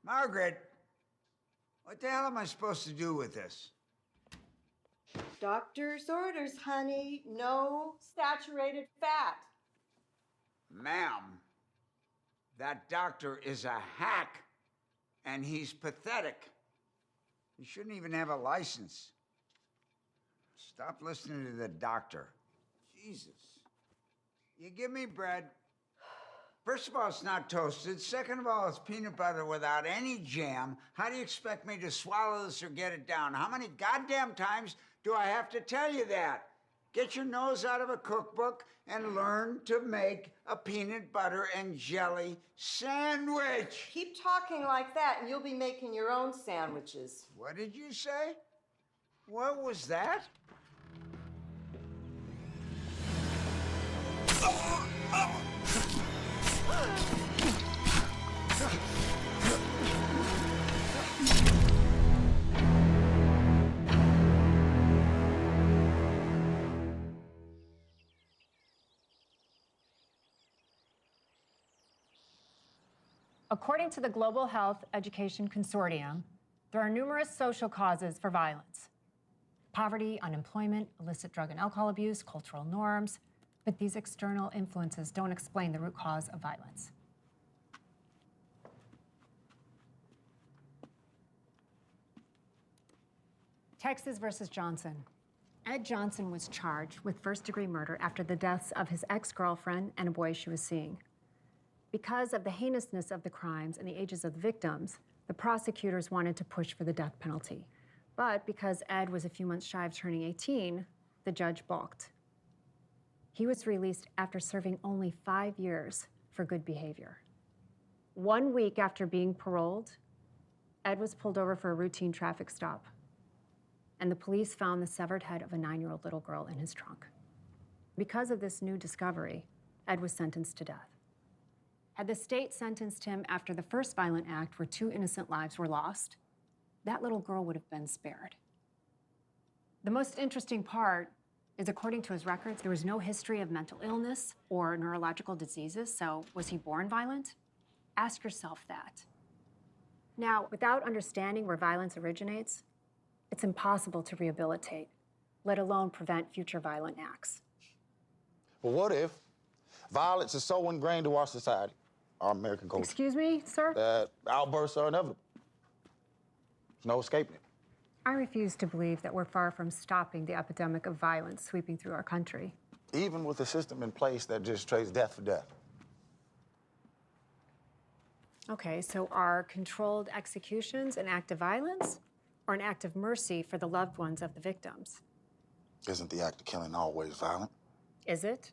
Margaret, what the hell am I supposed to do with this? Doctor's orders, honey. No saturated fat. Ma'am, that doctor is a hack, and he's pathetic. He shouldn't even have a license. Stop listening to the doctor. Jesus. You give me bread. First of all, it's not toasted. Second of all, it's peanut butter without any jam. How do you expect me to swallow this or get it down? How many goddamn times do I have to tell you that? Get your nose out of a cookbook and learn to make a peanut butter and jelly sandwich. Keep talking like that and you'll be making your own sandwiches. What did you say? What was that? According to the Global Health Education Consortium, there are numerous social causes for violence. Poverty, unemployment, illicit drug and alcohol abuse, cultural norms, but these external influences don't explain the root cause of violence. Texas versus Johnson. Ed Johnson was charged with first-degree murder after the deaths of his ex-girlfriend and a boy she was seeing. Because of the heinousness of the crimes and the ages of the victims, the prosecutors wanted to push for the death penalty. But because Ed was a few months shy of turning 18, the judge balked. He was released after serving only 5 years for good behavior. 1 week after being paroled, Ed was pulled over for a routine traffic stop, and the police found the severed head of a 9-year-old little girl in his trunk. Because of this new discovery, Ed was sentenced to death. Had the state sentenced him after the first violent act where 2 innocent lives were lost, that little girl would have been spared. The most interesting part is, according to his records, there was no history of mental illness or neurological diseases, so was he born violent? Ask yourself that. Now, without understanding where violence originates, it's impossible to rehabilitate, let alone prevent future violent acts. But what if violence is so ingrained to our society, our American culture? Excuse me, sir? That outbursts are inevitable. There's no escaping it. I refuse to believe that we're far from stopping the epidemic of violence sweeping through our country. Even with a system in place that just trades death for death. Okay, so are controlled executions an act of violence or an act of mercy for the loved ones of the victims? Isn't the act of killing always violent? Is it?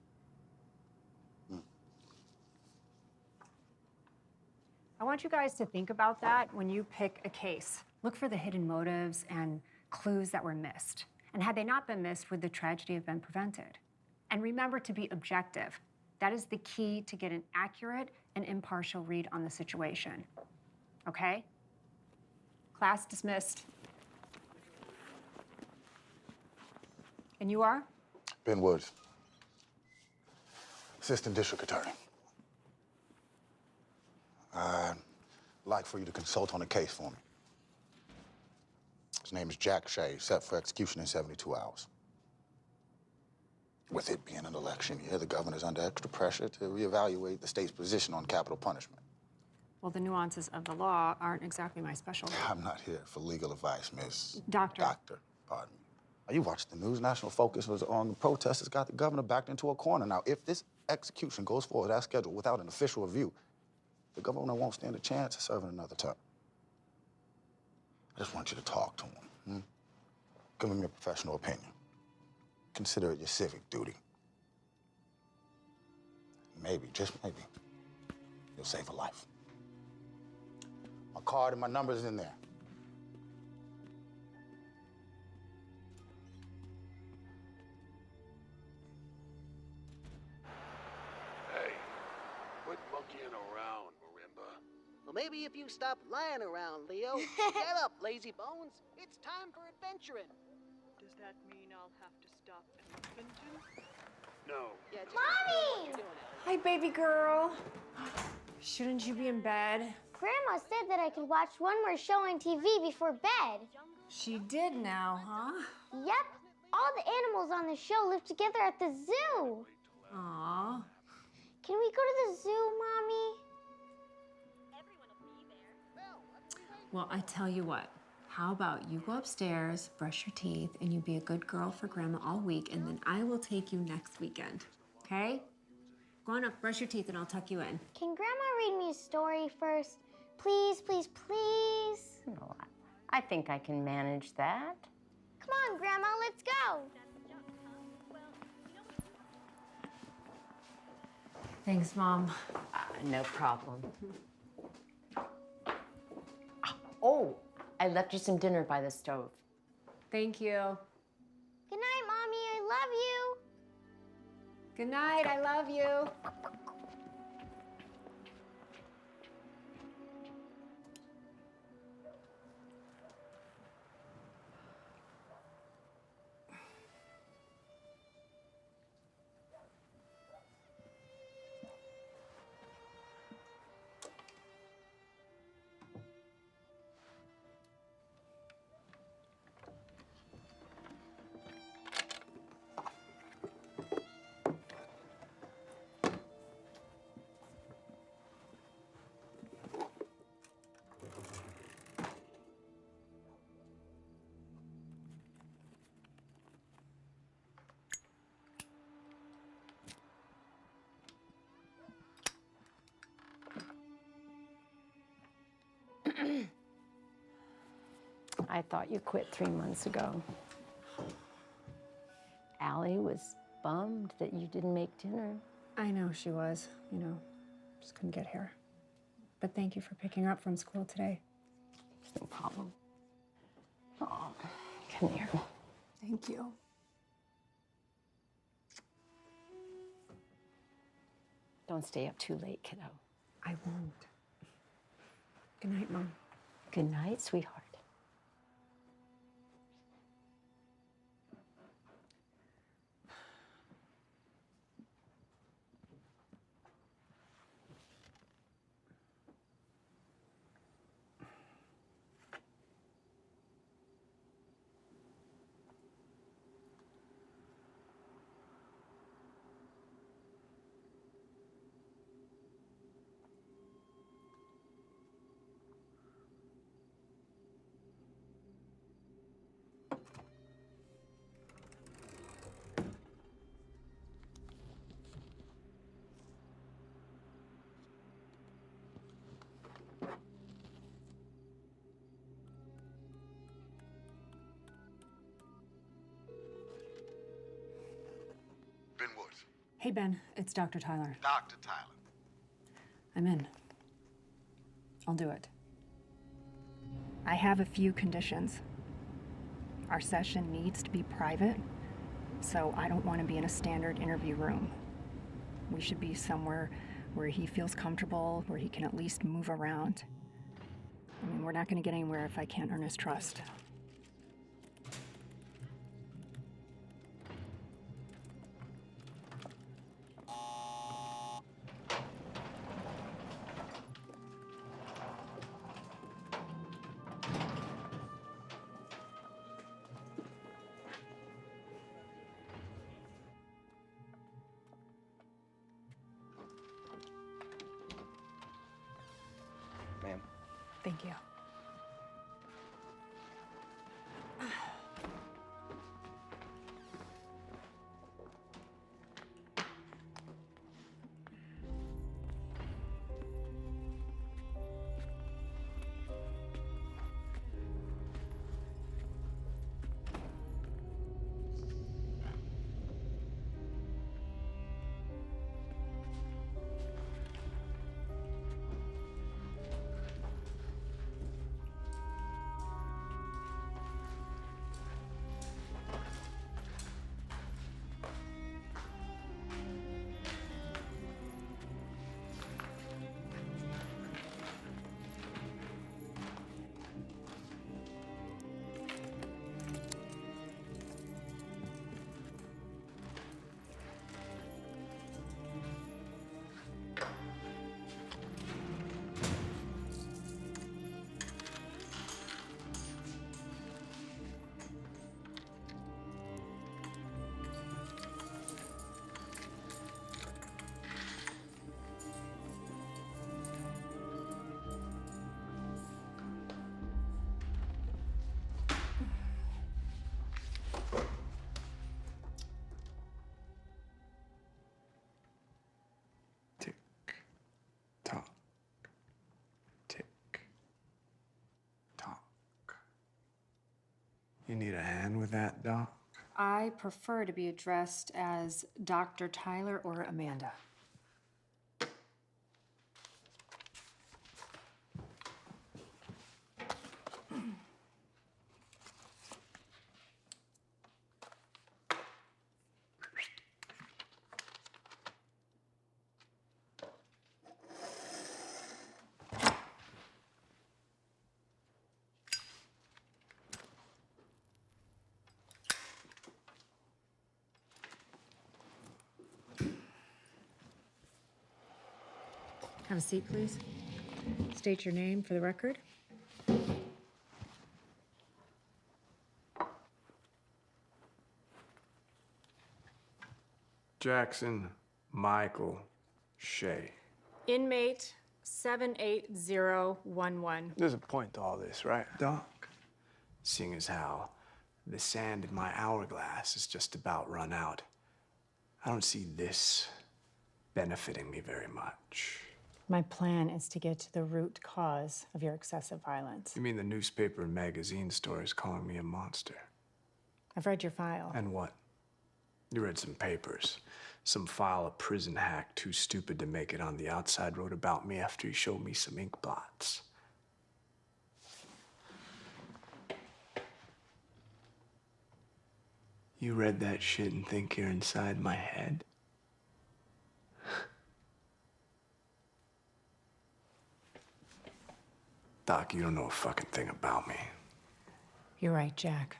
I want you guys to think about that when you pick a case. Look for the hidden motives and clues that were missed. And had they not been missed, would the tragedy have been prevented? And remember to be objective. That is the key to get an accurate and impartial read on the situation. Okay? Class dismissed. And you are? Ben Woods, Assistant District Attorney. I'd like for you to consult on a case for me. His name is Jack Shea, set for execution in 72 hours. With it being an election year, the governor's under extra pressure to reevaluate the state's position on capital punishment. Well, the nuances of the law aren't exactly my specialty. I'm not here for legal advice, Miss... Doctor. Doctor, pardon me. You watched the news. National focus was on the protesters got the governor backed into a corner. Now, if this execution goes forward as scheduled without an official review, the governor won't stand a chance of serving another term. I just want you to talk to him. Give him your professional opinion. Consider it your civic duty. Maybe, just maybe, you'll save a life. My card and my number's in there. Hey, quit monkeying around, Marimba. Well, maybe if you stop lying around, Leo. Get up, lazy bones. It's time for adventuring. Does that mean I'll have to stop at Clinton? No. Yeah, just Mommy! what you're doing, Ellie. Hi, baby girl. Shouldn't you be in bed? Grandma said that I could watch one more show on TV before bed. She did now, huh? Yep. All the animals on the show live together at the zoo. Aw. Can we go to the zoo, Mommy? Well, I tell you what. How about you go upstairs, brush your teeth, and you be a good girl for Grandma all week, and then I will take you next weekend. Okay? Go on up, brush your teeth, and I'll tuck you in. Can Grandma read me a story first? Please, please, please. No, I think I can manage that. Come on, Grandma, let's go. Thanks, Mom. No problem. Oh, I left you some dinner by the stove. Thank you. Good night, Mommy. I love you. Good night. I love you. I thought you quit 3 months ago. Allie was bummed that you didn't make dinner. I know she was, just couldn't get here. But thank you for picking her up from school today. No problem. Oh, come here. Thank you. Don't stay up too late, kiddo. I won't. Good night, Mom. Good night, sweetheart. Ben Woods. Hey, Ben. It's Dr. Tyler. Dr. Tyler. I'm in. I'll do it. I have a few conditions. Our session needs to be private, so I don't want to be in a standard interview room. We should be somewhere where he feels comfortable, where he can at least move around. I mean, we're not going to get anywhere if I can't earn his trust. Ma'am. Thank you. You need a hand with that, Doc? I prefer to be addressed as Dr. Tyler or Amanda. Have a seat, please. State your name for the record. Jackson Michael Shea. Inmate 78011. There's a point to all this, right, Doc? Seeing as how the sand in my hourglass is just about run out, I don't see this benefiting me very much. My plan is to get to the root cause of your excessive violence. You mean the newspaper and magazine stories calling me a monster? I've read your file. And what? You read some papers. Some file a prison hack too stupid to make it on the outside wrote about me after he showed me some ink blots. You read that shit and think you're inside my head? Doc, you don't know a fucking thing about me. You're right, Jack.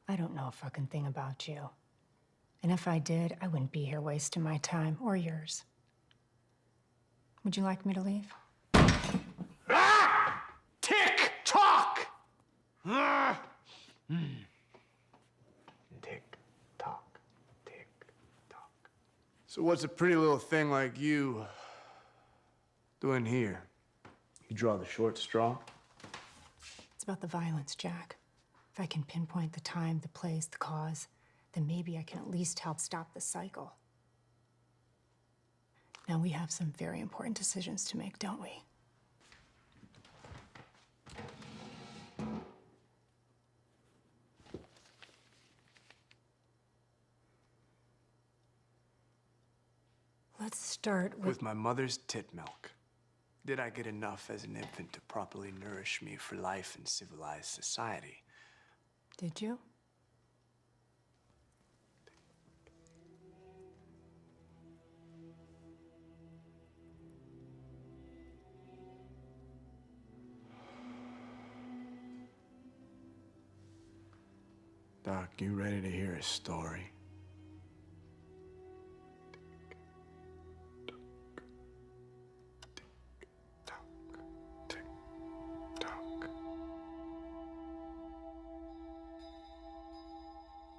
I don't know a fucking thing about you. And if I did, I wouldn't be here wasting my time or yours. Would you like me to leave? Ah! Tick tock! Ah! Tick tock, tick tock. So what's a pretty little thing like you doing here? You draw the short straw? It's about the violence, Jack. If I can pinpoint the time, the place, the cause, then maybe I can at least help stop the cycle. Now we have some very important decisions to make, don't we? Let's start With my mother's tit milk. Did I get enough as an infant to properly nourish me for life in civilized society? Did you? Doc, you ready to hear a story?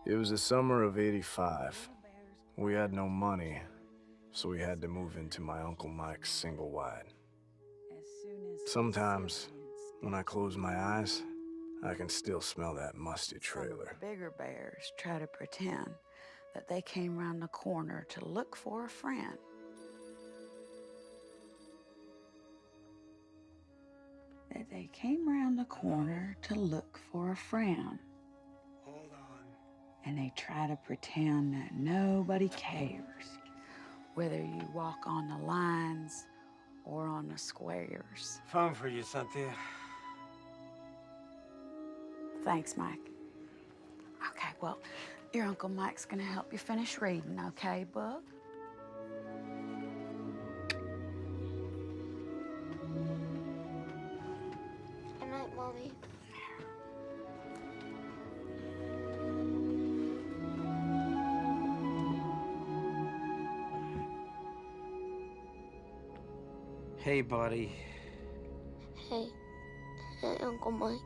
It was the summer of '85. We had no money, so we had to move into my Uncle Mike's single wide. Sometimes, when I close my eyes, I can still smell that musty trailer. The bigger bears try to pretend that they came around the corner to look for a friend. That they came around the corner to look for a friend. Hold on. And they try to pretend that nobody cares, whether you walk on the lines or on the squares. Phone for you, Cynthia. Thanks, Mike. Okay, well, your Uncle Mike's gonna help you finish reading, okay, Book? Good night, Mommy. Hey, buddy. Hey. Hey, Uncle Mike.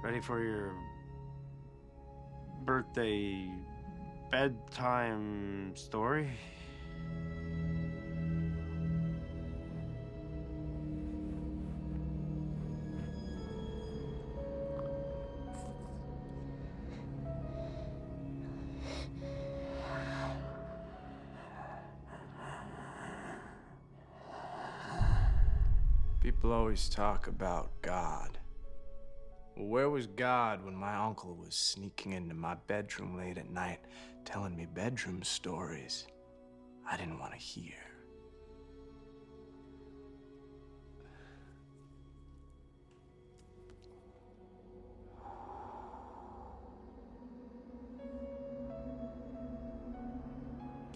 Ready for your birthday bedtime story? People always talk about God. Well, where was God when my uncle was sneaking into my bedroom late at night, telling me bedroom stories I didn't want to hear?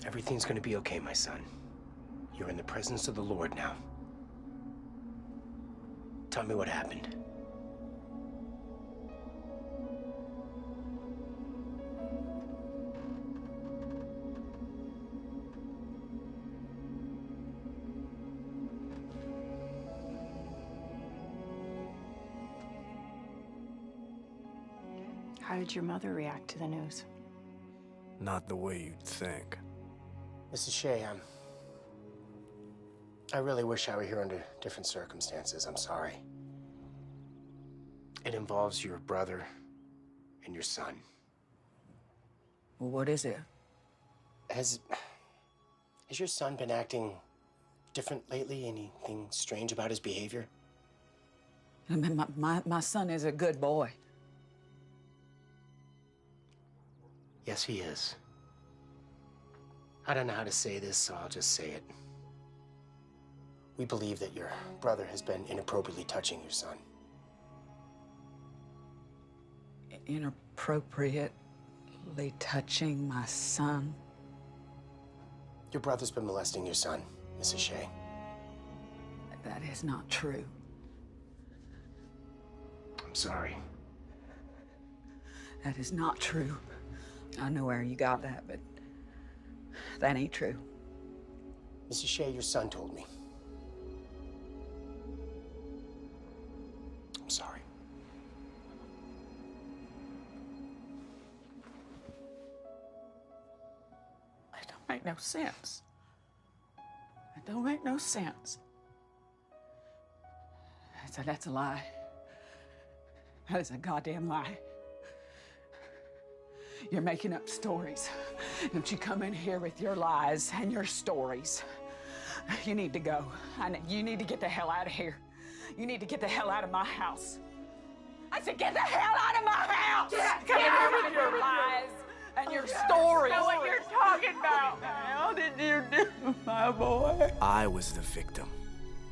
Everything's gonna be okay, my son. You're in the presence of the Lord now. Tell me what happened. How did your mother react to the news? Not the way you'd think. Mrs. Shea, I really wish I were here under different circumstances. I'm sorry. It involves your brother and your son. Well, what is it? Has your son been acting different lately? Anything strange about his behavior? I mean, my son is a good boy. Yes, he is. I don't know how to say this, so I'll just say it. We believe that your brother has been inappropriately touching your son. Inappropriately touching my son? Your brother's been molesting your son, Mrs. Shea. That is not true. I'm sorry. That is not true. I know where you got that, but that ain't true. Mrs. Shea, your son told me. I'm sorry. It don't make no sense. It don't make no sense. That's a lie. That is a goddamn lie. You're making up stories. Don't you come in here with your lies and your stories. You need to go. You need to get the hell out of here. You need to get the hell out of my house. I said, get the hell out of my house! Come in here with your lies and your stories. I know what you're talking about. How did you do, my boy? I was the victim,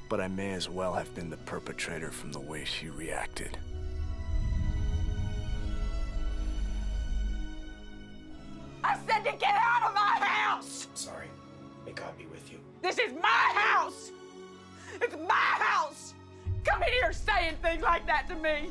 but I may as well have been the perpetrator from the way she reacted. I said to get out of my house! I'm sorry. May God be with you. This is my house! It's my house! Come in here saying things like that to me!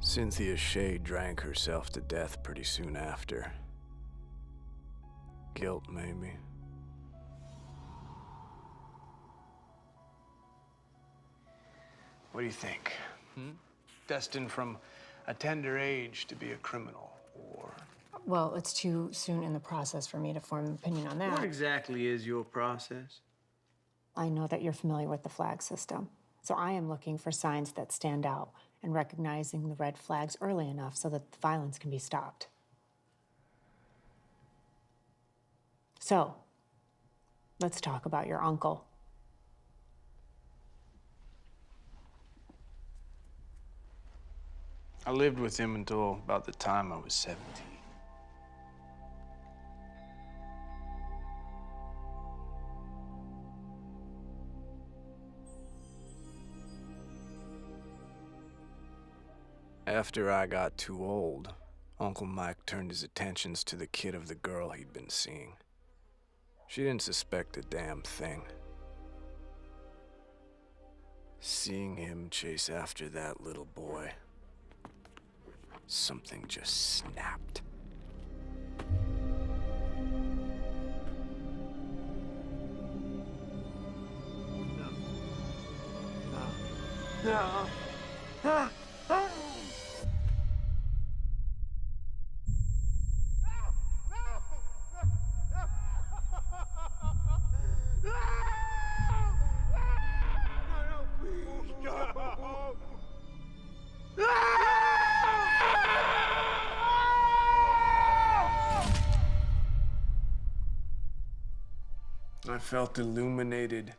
Cynthia Shea drank herself to death pretty soon after. Guilt, maybe. What do you think? Destined from a tender age to be a criminal, or... Well, it's too soon in the process for me to form an opinion on that. What exactly is your process? I know that you're familiar with the flag system, so I am looking for signs that stand out and recognizing the red flags early enough so that the violence can be stopped. So, let's talk about your uncle. I lived with him until about the time I was 17. After I got too old, Uncle Mike turned his attentions to the kid of the girl he'd been seeing. She didn't suspect a damn thing. Seeing him chase after that little boy, something just snapped. No. I felt illuminated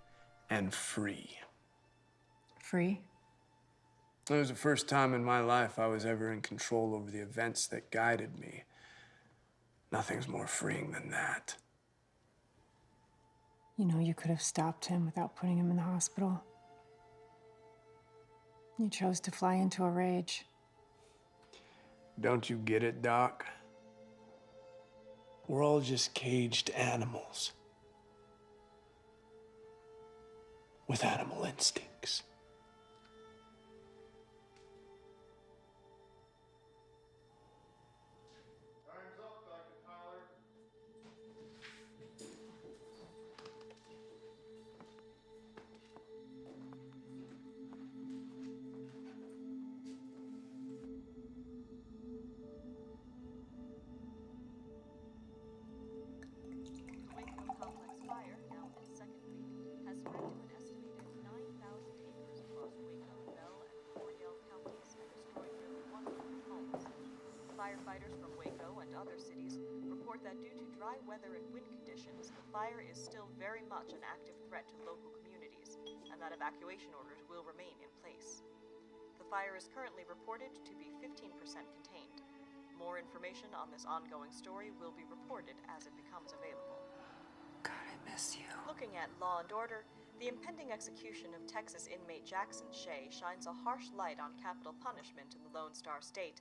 and free. Free? It was the first time in my life I was ever in control over the events that guided me. Nothing's more freeing than that. You know, you could have stopped him without putting him in the hospital. You chose to fly into a rage. Don't you get it, Doc? We're all just caged animals with animal instincts. Firefighters from Waco and other cities report that due to dry weather and wind conditions, the fire is still very much an active threat to local communities, and that evacuation orders will remain in place. The fire is currently reported to be 15% contained. More information on this ongoing story will be reported as it becomes available. God, I miss you. Looking at law and order, the impending execution of Texas inmate Jackson Shea shines a harsh light on capital punishment in the Lone Star State.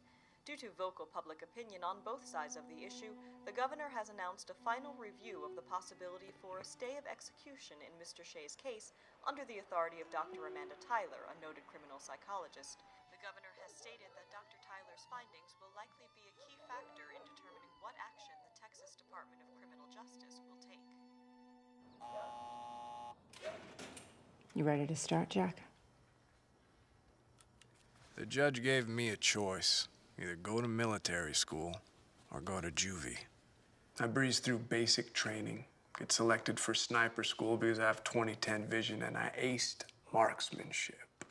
Due to vocal public opinion on both sides of the issue, the governor has announced a final review of the possibility for a stay of execution in Mr. Shea's case under the authority of Dr. Amanda Tyler, a noted criminal psychologist. The governor has stated that Dr. Tyler's findings will likely be a key factor in determining what action the Texas Department of Criminal Justice will take. You ready to start, Jack? The judge gave me a choice. Either go to military school or go to juvie. I breezed through basic training, get selected for sniper school because I have 20/10 vision, and I aced marksmanship.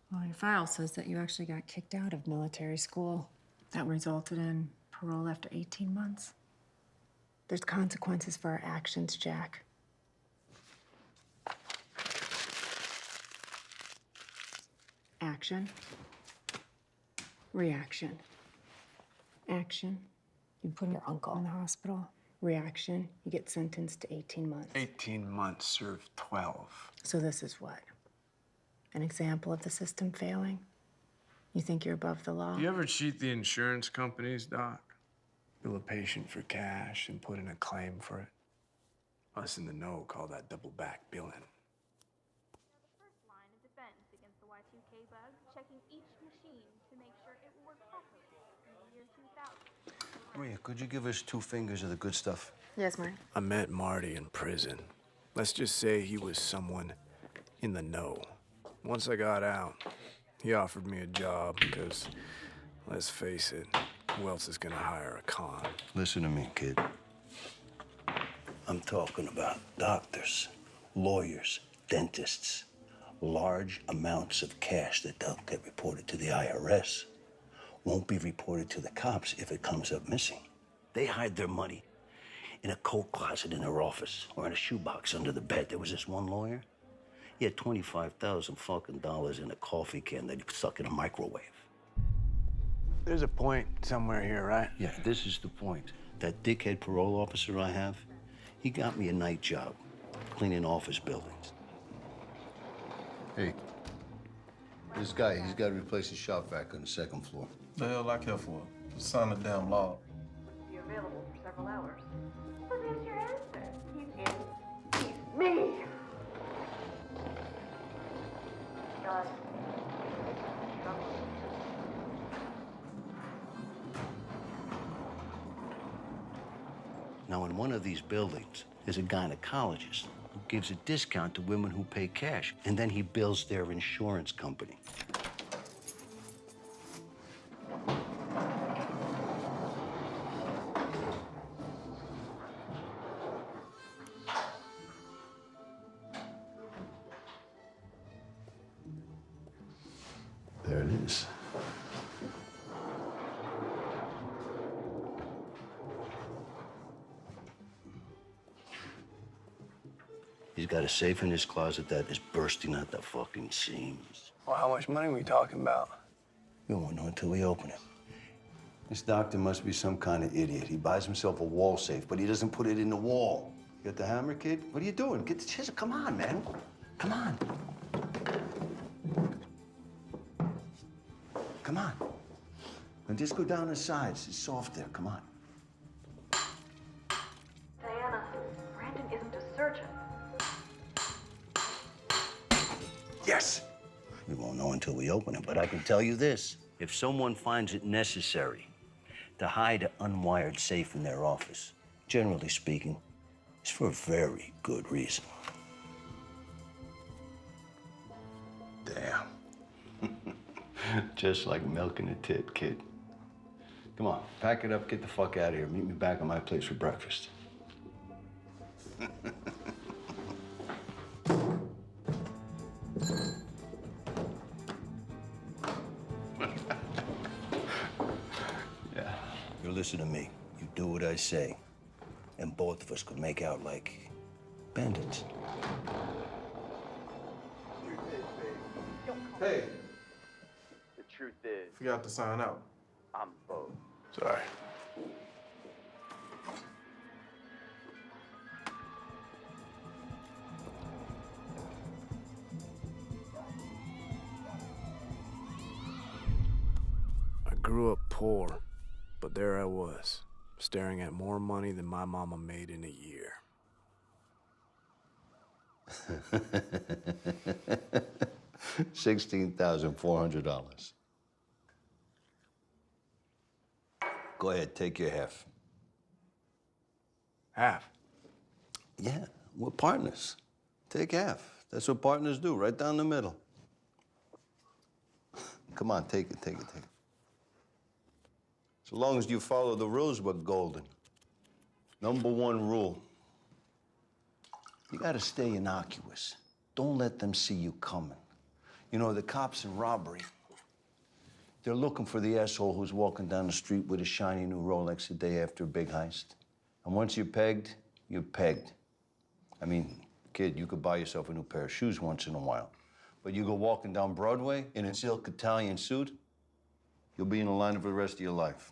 Well, your file says that you actually got kicked out of military school. That resulted in parole after 18 months. There's consequences for our actions, Jack. Action. Reaction. Action. You put your uncle in the hospital. Reaction. You get sentenced to 18 months. 18 months, served 12. So this is what? An example of the system failing? You think you're above the law? Do you ever cheat the insurance companies, Doc? Bill a patient for cash and put in a claim for it? Us in the know call that double back billing. Line of defense against the Y2K bug, checking each machine to make sure it will work properly in the year 2000. Maria, could you give us 2 fingers of the good stuff? Yes, Marty. I met Marty in prison. Let's just say he was someone in the know. Once I got out, he offered me a job because, let's face it, who else is gonna hire a con? Listen to me, kid. I'm talking about doctors, lawyers, dentists. Large amounts of cash that don't get reported to the IRS won't be reported to the cops if it comes up missing. They hide their money in a coat closet in their office or in a shoebox under the bed. There was this one lawyer. He had $25,000 in a coffee can that he stuck in a microwave. There's a point somewhere here, right? Yeah, this is the point. That dickhead parole officer I have, he got me a night job cleaning office buildings. Hey, this guy, he's got to replace his shop vac on the 2nd floor. The hell I care for? Sign the damn law. Be available for several hours. But there's your answer. He's in. He's me. God. Now, in one of these buildings, there's a gynecologist who gives a discount to women who pay cash, and then he bills their insurance company. There it is. got a safe in his closet that is bursting at the fucking seams. Well, how much money are we talking about? We won't know until we open it. This doctor must be some kind of idiot. He buys himself a wall safe, but he doesn't put it in the wall. You got the hammer, kid? What are you doing? Get the chisel. Come on, man. Come on. Come on. And just go down the sides. It's soft there. Come on. Diana, Brandon isn't a surgeon. Yes. We won't know until we open it, but I can tell you this. If someone finds it necessary to hide an unwired safe in their office, generally speaking, it's for a very good reason. Damn. Just like milking a tit, kid. Come on, pack it up, get the fuck out of here. Meet me back at my place for breakfast. Yeah. You listen to me. You do what I say. And both of us could make out like bandits. Hey, The truth is, forgot to sign out. I'm both. Sorry. I grew up poor, but there I was, staring at more money than my mama made in a year. $16,400. Go ahead, take your half. Half? Yeah, we're partners. Take half. That's what partners do, right down the middle. Come on, take it, take it, take it. So long as you follow the rules, we're golden. Number one rule. You gotta stay innocuous. Don't let them see you coming. You know, the cops in robbery, they're looking for the asshole who's walking down the street with a shiny new Rolex the day after a big heist. And once you're pegged, you're pegged. I mean, kid, you could buy yourself a new pair of shoes once in a while. But you go walking down Broadway in a silk Italian suit, you'll be in a line for the rest of your life.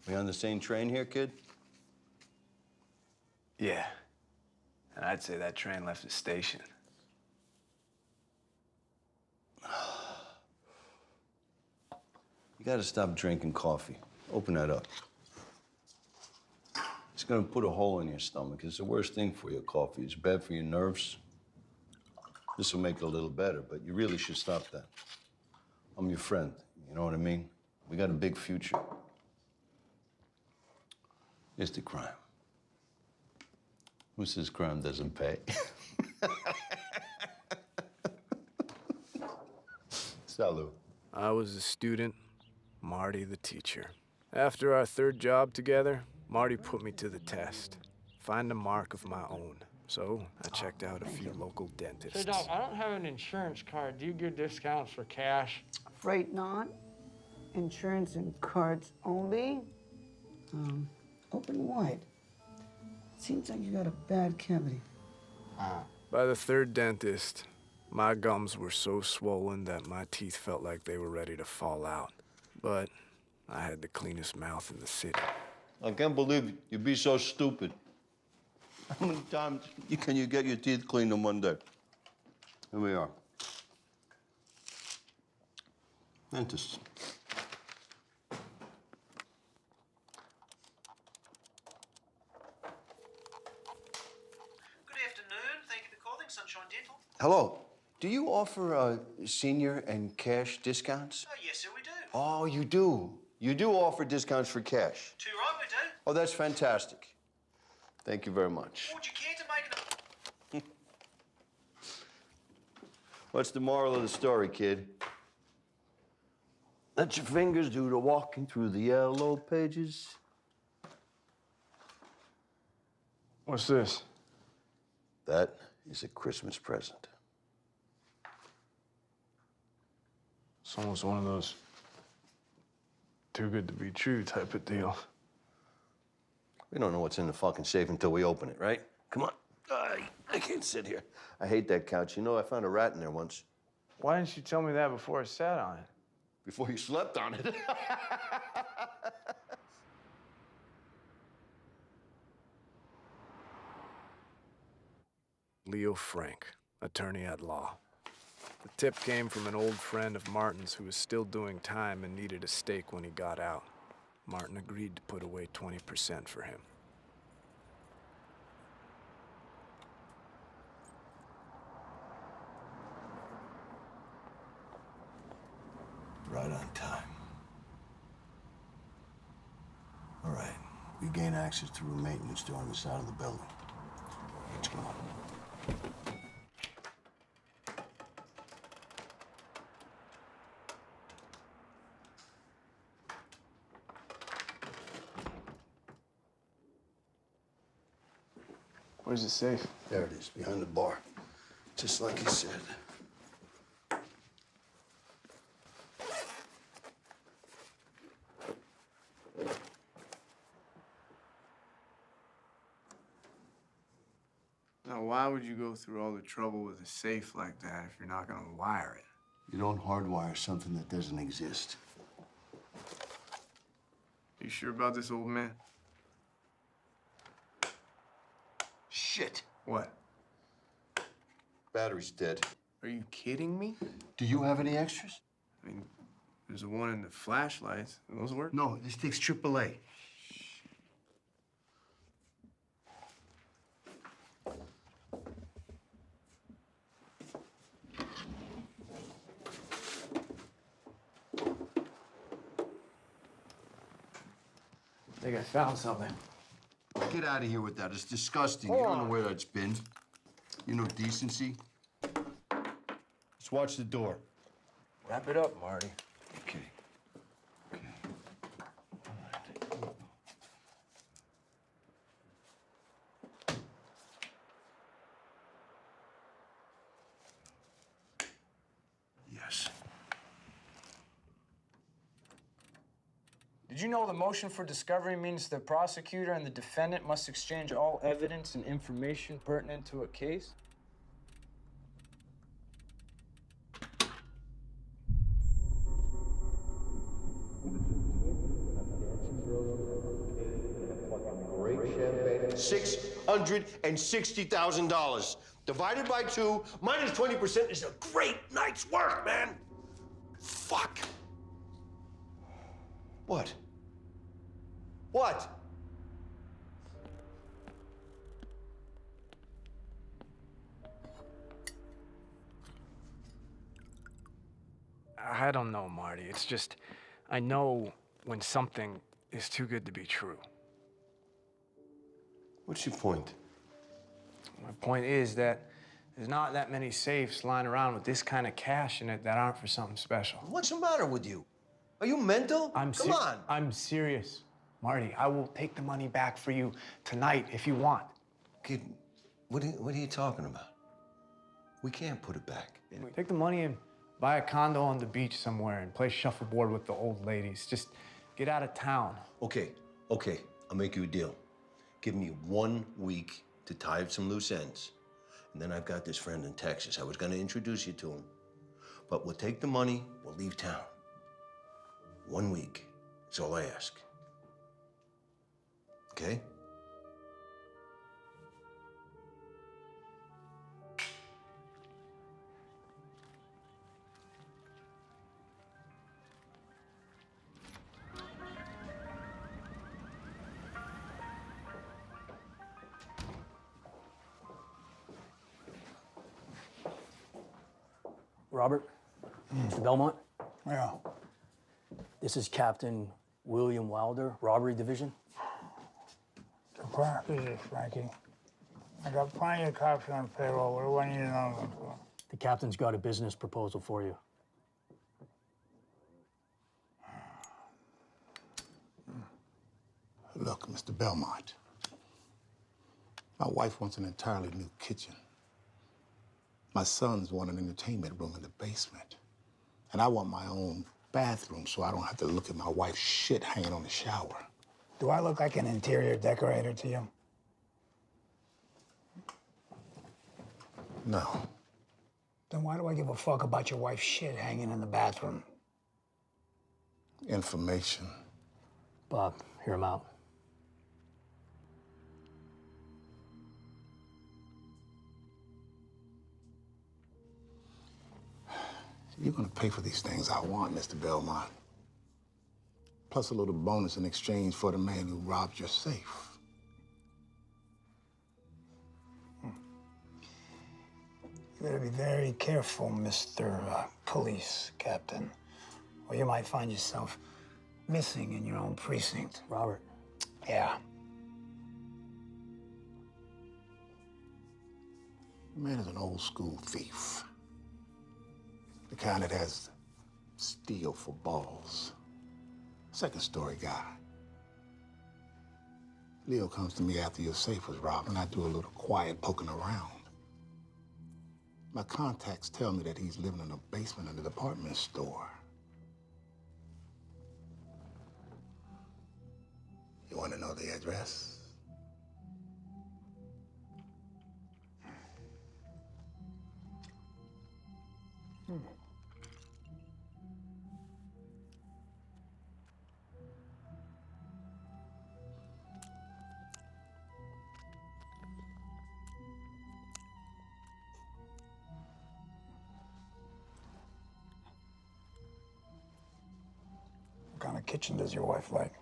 We on the same train here, kid? Yeah. And I'd say that train left the station. You gotta stop drinking coffee. Open that up. It's gonna put a hole in your stomach. It's the worst thing for you, coffee. It's bad for your nerves. This will make it a little better, but you really should stop that. I'm your friend, you know what I mean? We got a big future. It's the crime. Who says crime doesn't pay? Salud. I was a student, Marty the teacher. After our third job together, Marty put me to the test. Find a mark of my own. So I checked out a few local dentists. Say, Doc, I don't have an insurance card. Do you give discounts for cash? Afraid not. Insurance and cards only. Open wide. Seems like you got a bad cavity. By the third dentist, my gums were so swollen that my teeth felt like they were ready to fall out. But I had the cleanest mouth in the city. I can't believe you'd be so stupid. How many times can you get your teeth cleaned in one day? Here we are. Dentist. Good afternoon. Thank you for calling Sunshine Dental. Hello. Do you offer senior and cash discounts? Oh, yes, sir, we do. Oh, you do. You do offer discounts for cash. Too right, we do. Oh, that's fantastic. Thank you very much. Would you care to make an... What's the moral of the story, kid? Let your fingers do the walking through the yellow pages. What's this? That is a Christmas present. It's almost one of those too good to be true type of deal. We don't know what's in the fucking safe until we open it, right? Come on. I can't sit here. I hate that couch. You know, I found a rat in there once. Why didn't you tell me that before I sat on it? Before you slept on it. Leo Frank, attorney at law. The tip came from an old friend of Martin's who was still doing time and needed a stake when he got out. Martin agreed to put away 20% for him. Right on time. All right. We gain access through a maintenance door on the side of the building. Let's go. Where's the safe? There it is, behind the bar. Just like he said. Now, why would you go through all the trouble with a safe like that if you're not gonna wire it? You don't hardwire something that doesn't exist. You sure about this, old man? Shit. What? Battery's dead. Are you kidding me? Do you have any extras? I mean, there's the one in the flashlights. Those work? No, this takes AAA. I think I found something. Get out of here with that. It's disgusting. You don't know where that's been. You know decency. Let's watch the door. Wrap it up, Marty. Okay. Okay. All right. Yes. Did you know the motion for discovery means the prosecutor and the defendant must exchange all evidence and information pertinent to a case? $660,000 divided by 2 minus 20% is a great night's work, man. Fuck. What? What? I don't know, Marty. It's just, I know when something is too good to be true. What's your point? My point is that there's not that many safes lying around with this kind of cash in it that aren't for something special. What's the matter with you? Are you mental? Come on. I'm serious, Marty. I will take the money back for you tonight if you want. Kid, what are you talking about? We can't put it back. Take the money and buy a condo on the beach somewhere and play shuffleboard with the old ladies. Just get out of town. Okay, I'll make you a deal. Give me 1 week to tie up some loose ends. And then I've got this friend in Texas. I was gonna introduce you to him. But we'll take the money, we'll leave town. 1 week, that's all I ask. Okay? Robert, Mr. Belmont, Yeah. this is Captain William Wilder, Robbery Division. Surprise is this, Frankie. I got plenty of cops on payroll. What do I need another one for? The captain's got a business proposal for you. Look, Mr. Belmont, my wife wants an entirely new kitchen. My sons want an entertainment room in the basement. And I want my own bathroom so I don't have to look at my wife's shit hanging on the shower. Do I look like an interior decorator to you? No. Then why do I give a fuck about your wife's shit hanging in the bathroom? Information. Bob, hear him out. You're gonna pay for these things I want, Mr. Belmont. Plus a little bonus in exchange for the man who robbed your safe. You better be very careful, Mr. Police Captain, or you might find yourself missing in your own precinct. Robert. Yeah. The man is an old school thief. The kind that has steel for balls. Second story guy. Leo comes to me after your safe was robbed, and I do a little quiet poking around. My contacts tell me that he's living in a basement of the department store. You want to know the address? What kind of kitchen does your wife like?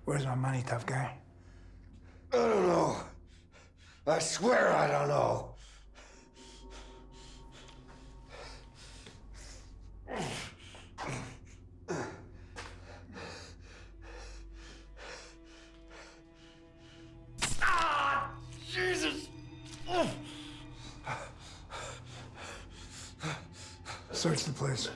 Where's my money, tough guy? I don't know. I swear I don't know. Ah, Jesus! Search the place.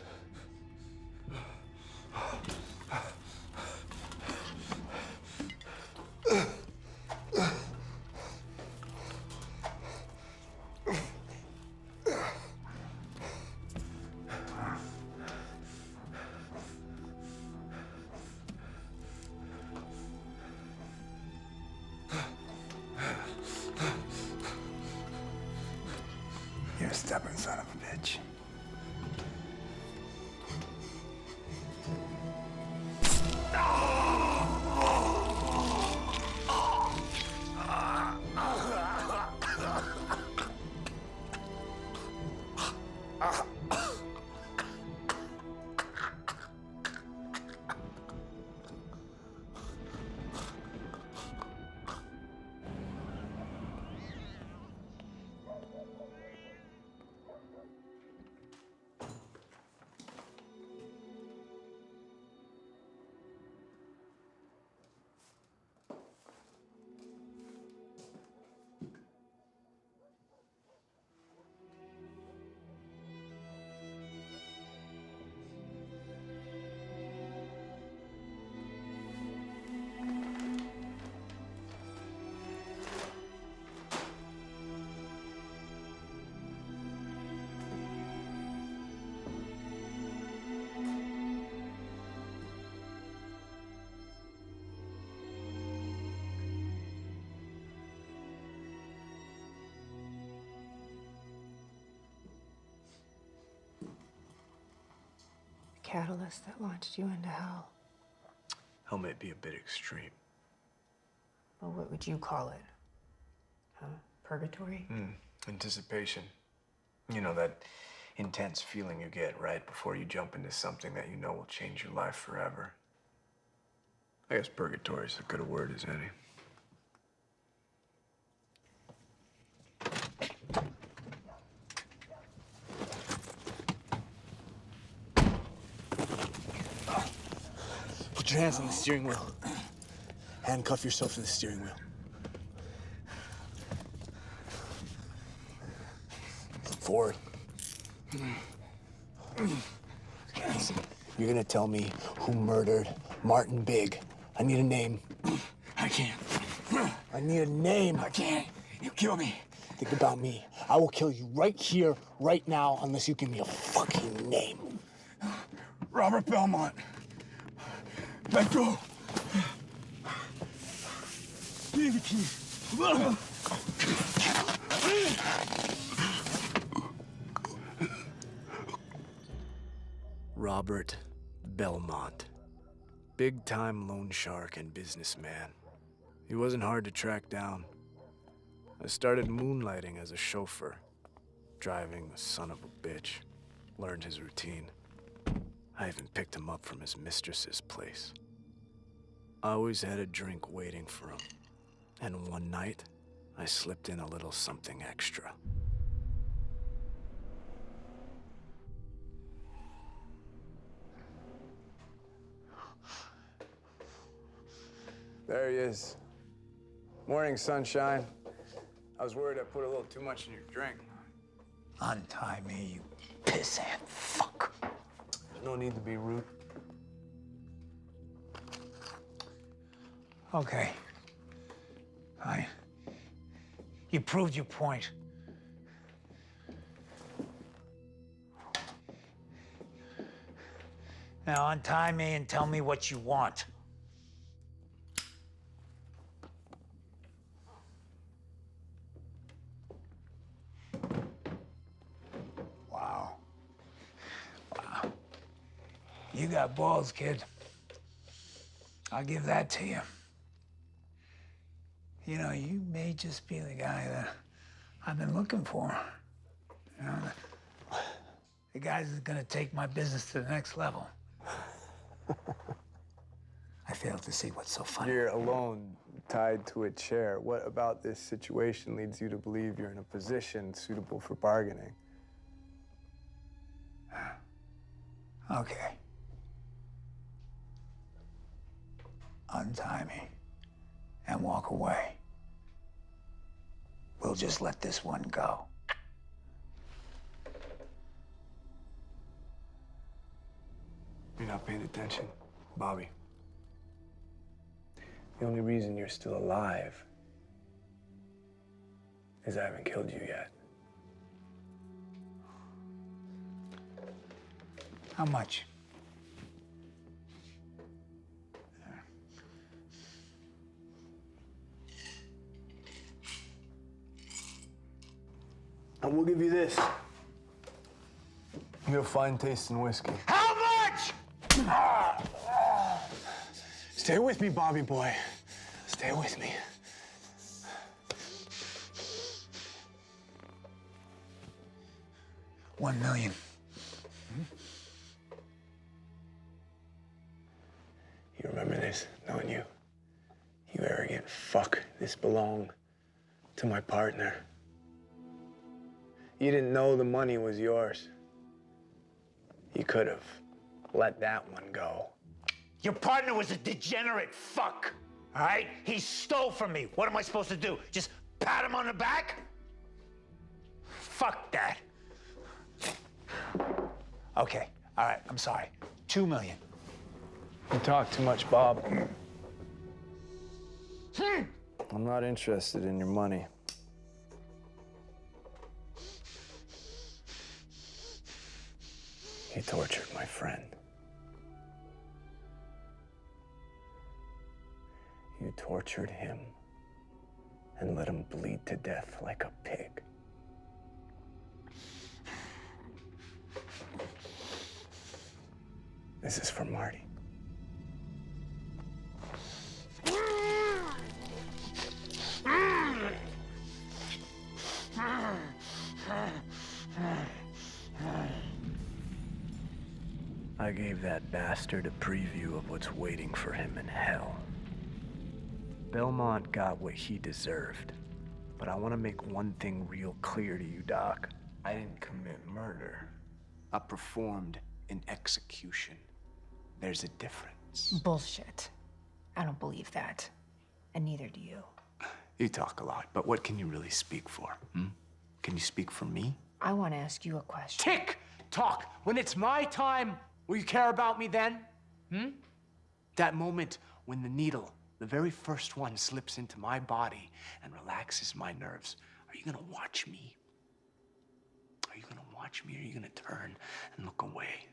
You're a stubborn son of a bitch. Catalyst that launched you into hell. Hell may be a bit extreme. Well, what would you call it? Purgatory? Anticipation. You know, that intense feeling you get right before you jump into something that you know will change your life forever. I guess purgatory is as good a word as any. Put your hands on the steering wheel. Handcuff yourself to the steering wheel. Forward. You're gonna tell me who murdered Martin Big. I need a name. I can't. I need a name. I can't. You kill me. Think about me. I will kill you right here, right now, unless you give me a fucking name. Robert Belmont. Let go. Give me the key. Robert Belmont. Big-time loan shark and businessman. He wasn't hard to track down. I started moonlighting as a chauffeur, driving the son of a bitch. Learned his routine. I even picked him up from his mistress's place. I always had a drink waiting for him. And one night, I slipped in a little something extra. There he is. Morning, sunshine. I was worried I put a little too much in your drink. Untie me, you pissant fuck. No need to be rude. Okay. Fine. You proved your point. Now untie me and tell me what you want. Wow. Wow. You got balls, kid. I'll give that to you. You know, you may just be the guy that I've been looking for. You know, the guy that's gonna take my business to the next level. I fail to see what's so funny. You're alone, tied to a chair. What about this situation leads you to believe you're in a position suitable for bargaining? Okay. Untie me and walk away. We'll just let this one go. You're not paying attention, Bobby. The only reason you're still alive is I haven't killed you yet. How much? And we'll give you this. You get a fine taste in whiskey. How much? Stay with me, Bobby boy. Stay with me. $1 million. You remember this, don't you? You arrogant fuck. This belonged to my partner. You didn't know the money was yours. You could have let that one go. Your partner was a degenerate fuck, all right? He stole from me. What am I supposed to do? Just pat him on the back? Fuck that. Okay, all right, I'm sorry. $2 million. You talk too much, Bob. I'm not interested in your money. You tortured my friend. You tortured him and let him bleed to death like a pig. This is for Marty. I gave that bastard a preview of what's waiting for him in hell. Belmont got what he deserved, but I want to make one thing real clear to you, Doc. I didn't commit murder. I performed an execution. There's a difference. evidence. Bullshit. I don't believe that. And neither do you. You talk a lot, but what can you really speak for? Can you speak for me? I want to ask you a question. Tick tock. When it's my time, will you care about me then? That moment when the needle, the very first one, slips into my body and relaxes my nerves. Are you gonna watch me? Are you gonna watch me, or are you gonna turn and look away?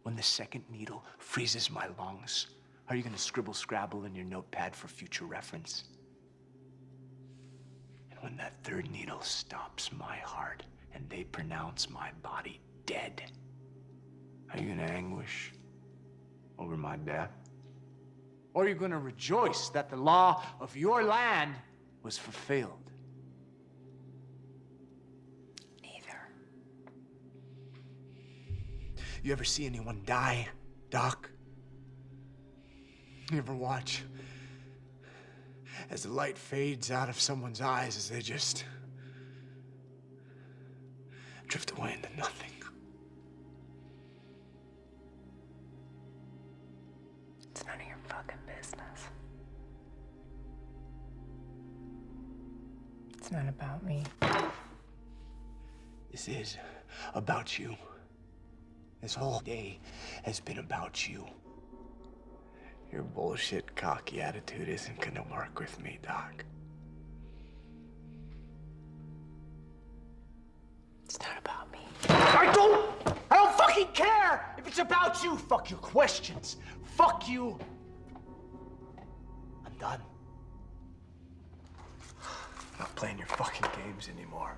When the second needle freezes my lungs, are you gonna scribble scrabble in your notepad for future reference? And when that third needle stops my heart and they pronounce my body dead, are you gonna anguish over my death? Or are you gonna rejoice that the law of your land was fulfilled? Neither. You ever see anyone die, Doc? You ever watch as the light fades out of someone's eyes as they just drift away into nothing? It's none of your fucking business. It's not about me. This is about you. This whole day has been about you. Your bullshit, cocky attitude isn't gonna work with me, Doc. It's not about me. I don't fucking care if it's about you. Fuck your questions. Fuck you. I'm done. I'm not playing your fucking games anymore.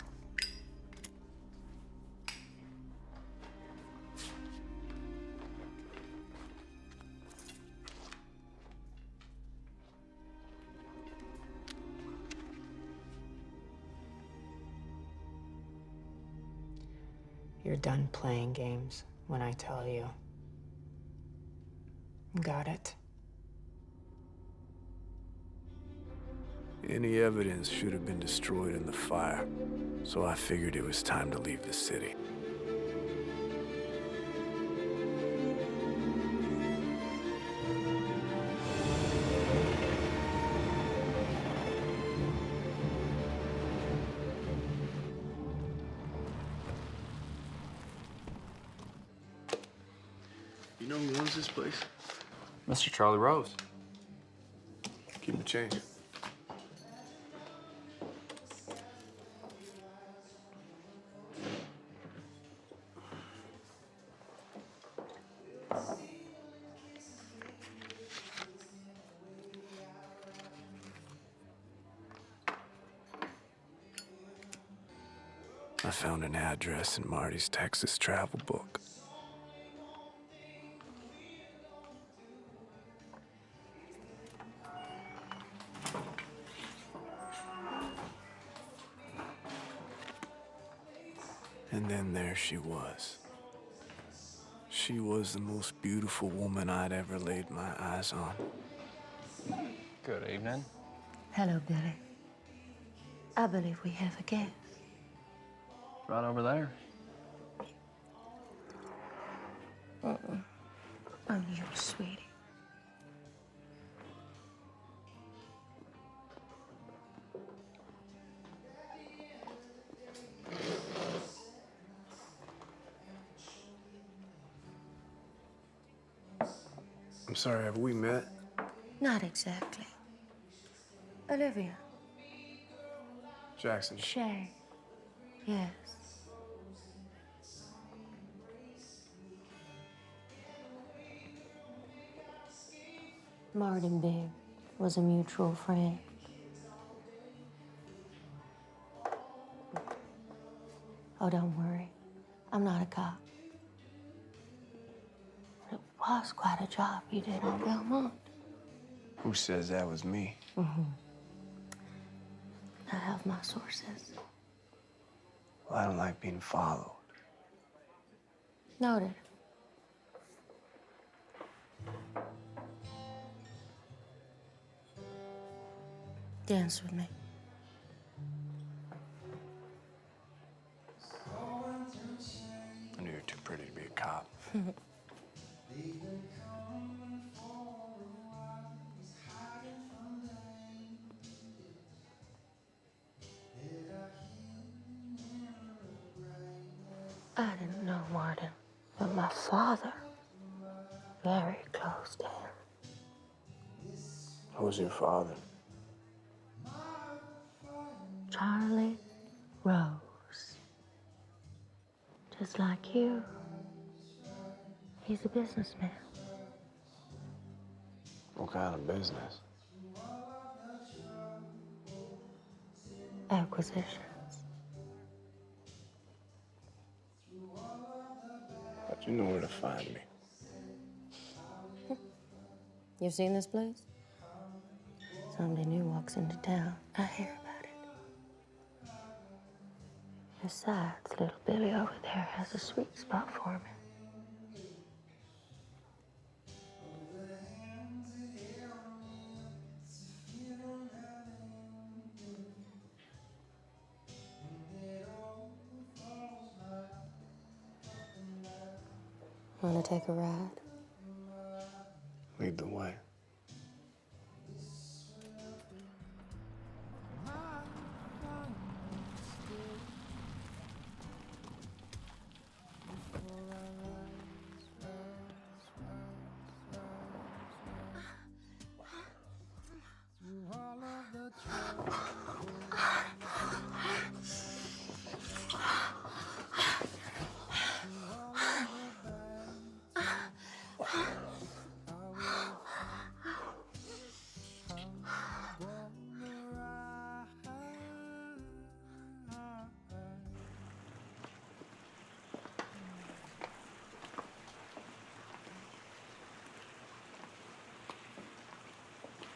You're done playing games when I tell you. Got it? Any evidence should have been destroyed in the fire, so I figured it was time to leave the city. You know who owns this place? Mr. Charlie Rose. Keep the change. I found an address in Marty's Texas travel book. And then there she was. She was the most beautiful woman I'd ever laid my eyes on. Good evening. Hello, Billy. I believe we have a guest. Right over there. I'm your sweetie. I'm sorry, have we met? Not exactly. Olivia. Jackson. Shay. Yes. Martin Big was a mutual friend. Oh, don't worry. I'm not a cop. It was quite a job you did on Belmont. Who says that was me? I have my sources. Well, I don't like being followed. Noted. Dance with me. I knew you were too pretty to be a cop. pardon, but my father, very close to him. Who's your father? Charlie Rose. Just like you. He's a businessman. What kind of business? Acquisitions. But you know where to find me. You've seen this place? Somebody new walks into town. I hear about it. Besides, little Billy over there has a sweet spot for me. Wanna take a ride? Lead the way.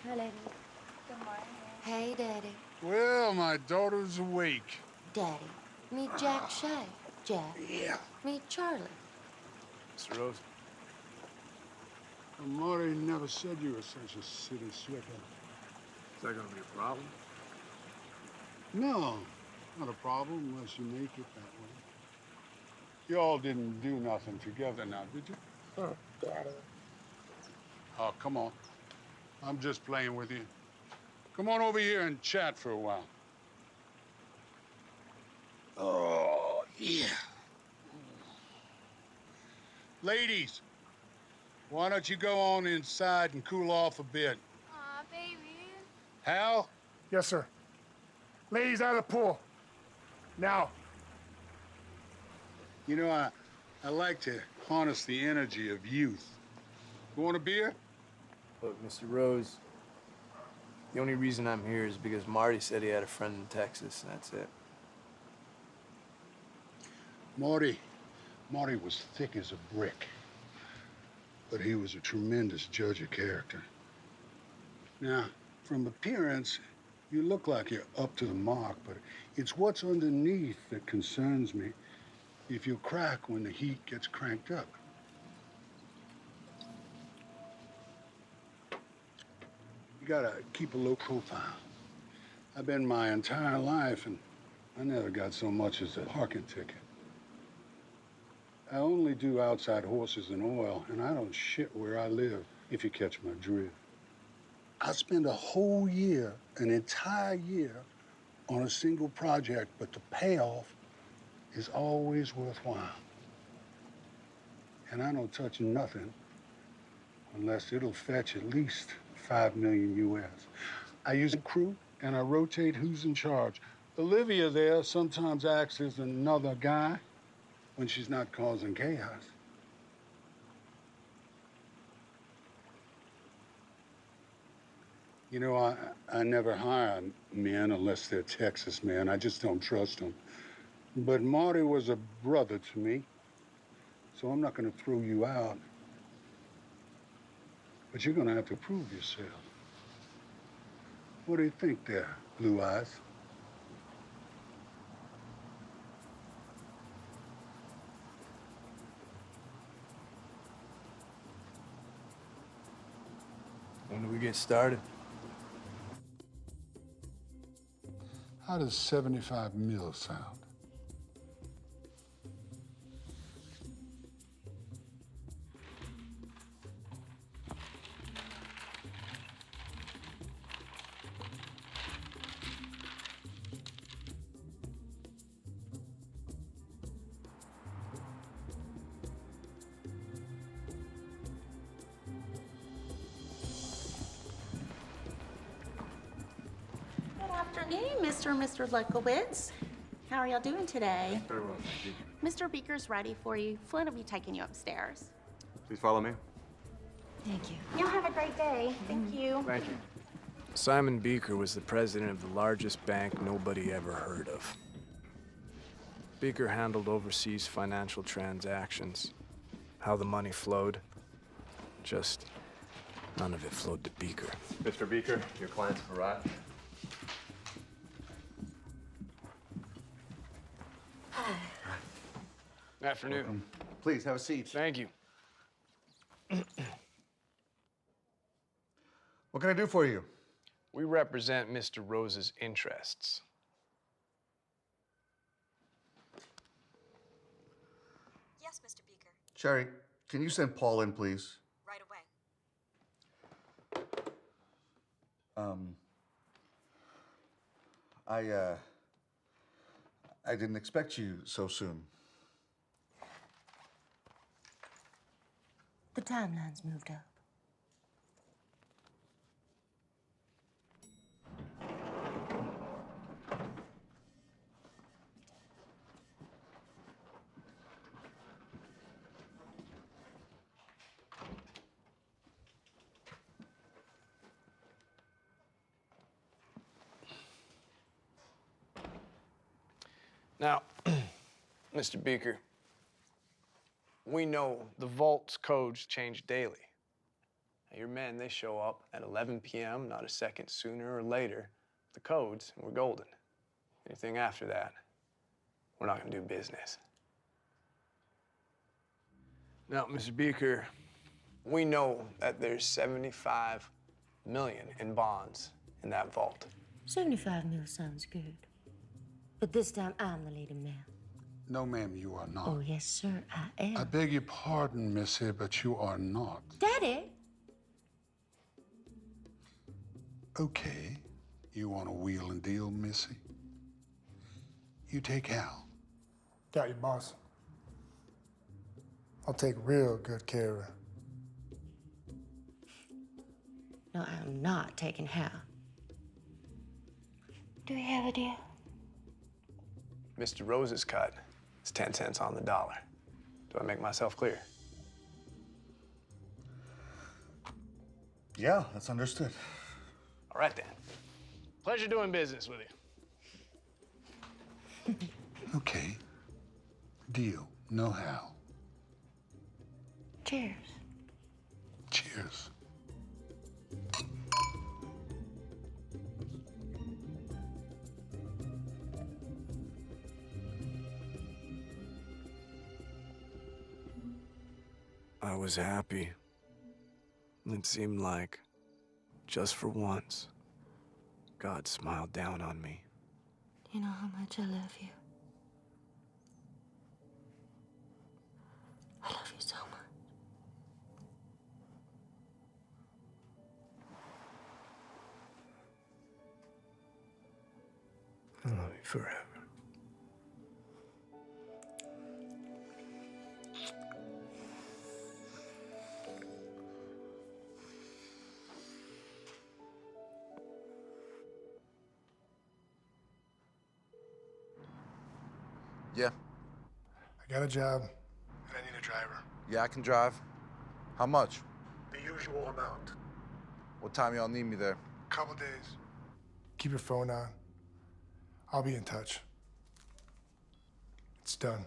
Hi, lady. Good morning. Hey, Daddy. Well, my daughter's awake. Daddy. Meet Jack Shay. Jack. Yeah. Meet Charlie. Mr. Rose. Marty never said you were such a city slicker. Is that gonna be a problem? No, not a problem unless you make it that way. You all didn't do nothing together now, did you? Oh, Daddy. Oh, come on. I'm just playing with you. Come on over here and chat for a while. Oh, yeah. Ladies, why don't you go on inside and cool off a bit? Aw, baby. Hal? Yes, sir. Ladies out of the pool. Now. You know, I like to harness the energy of youth. You want a beer? Look, Mr. Rose, the only reason I'm here is because Marty said he had a friend in Texas, and that's it. Marty was thick as a brick, but he was a tremendous judge of character. Now, from appearance, you look like you're up to the mark, but it's what's underneath that concerns me. If you crack when the heat gets cranked up. You gotta keep a low profile. I've been my entire life, and I never got so much as a parking ticket. I only do outside horses and oil, and I don't shit where I live, if you catch my drift. I spend a whole year, an entire year, on a single project, but the payoff is always worthwhile. And I don't touch nothing unless it'll fetch at least 5 million US. I use a crew, and I rotate who's in charge. Olivia there sometimes acts as another guy when she's not causing chaos. You know, I never hire men unless they're Texas men. I just don't trust them. But Marty was a brother to me, so I'm not going to throw you out. But you're going to have to prove yourself. What do you think there, Blue Eyes? When do we get started? How does 75 mil sound? afternoon, Mr. and Mr. Lukowitz. How are y'all doing today? Very well, thank you. Mr. Beaker's ready for you. Flint will be taking you upstairs. Please follow me. Thank you. Y'all have a great day. Thank you. Thank you. Simon Beaker was the president of the largest bank nobody ever heard of. Beaker handled overseas financial transactions. How the money flowed, just none of it flowed to Beaker. Mr. Beaker, your clients have arrived. Afternoon. Welcome. Please have a seat. Thank you. What can I do for you? We represent Mr. Rose's interests. Yes, Mr. Beaker. Sherry, can you send Paul in, please? Right away. I didn't expect you so soon. The timeline's moved up. Now, Mr. Beaker, we know the vault's codes change daily. Now, your men, they show up at 11 p.m., not a second sooner or later. The codes, and we're golden. Anything after that, we're not gonna do business. Now, Mr. Beaker, we know that there's 75 million in bonds in that vault. 75 mil sounds good. But this time, I'm the leading man. No, ma'am, you are not. Oh, yes, sir, I am. I beg your pardon, Missy, but you are not. Daddy! Okay, you want to wheel and deal, Missy? You take Hal. Got you, boss. I'll take real good care of her. No, I'm not taking Hal. Do we have a deal? Mr. Rose's cut is 10 cents on the dollar. Do I make myself clear? Yeah, that's understood. All right, then. Pleasure doing business with you. Okay. Deal. No Hal. Cheers. Cheers. I was happy. It seemed like, just for once, God smiled down on me. You know how much I love you. I love you so much. I love you forever. Yeah. I got a job, and I need a driver. Yeah, I can drive. How much? The usual amount. What time y'all need me there? Couple days. Keep your phone on. I'll be in touch. It's done.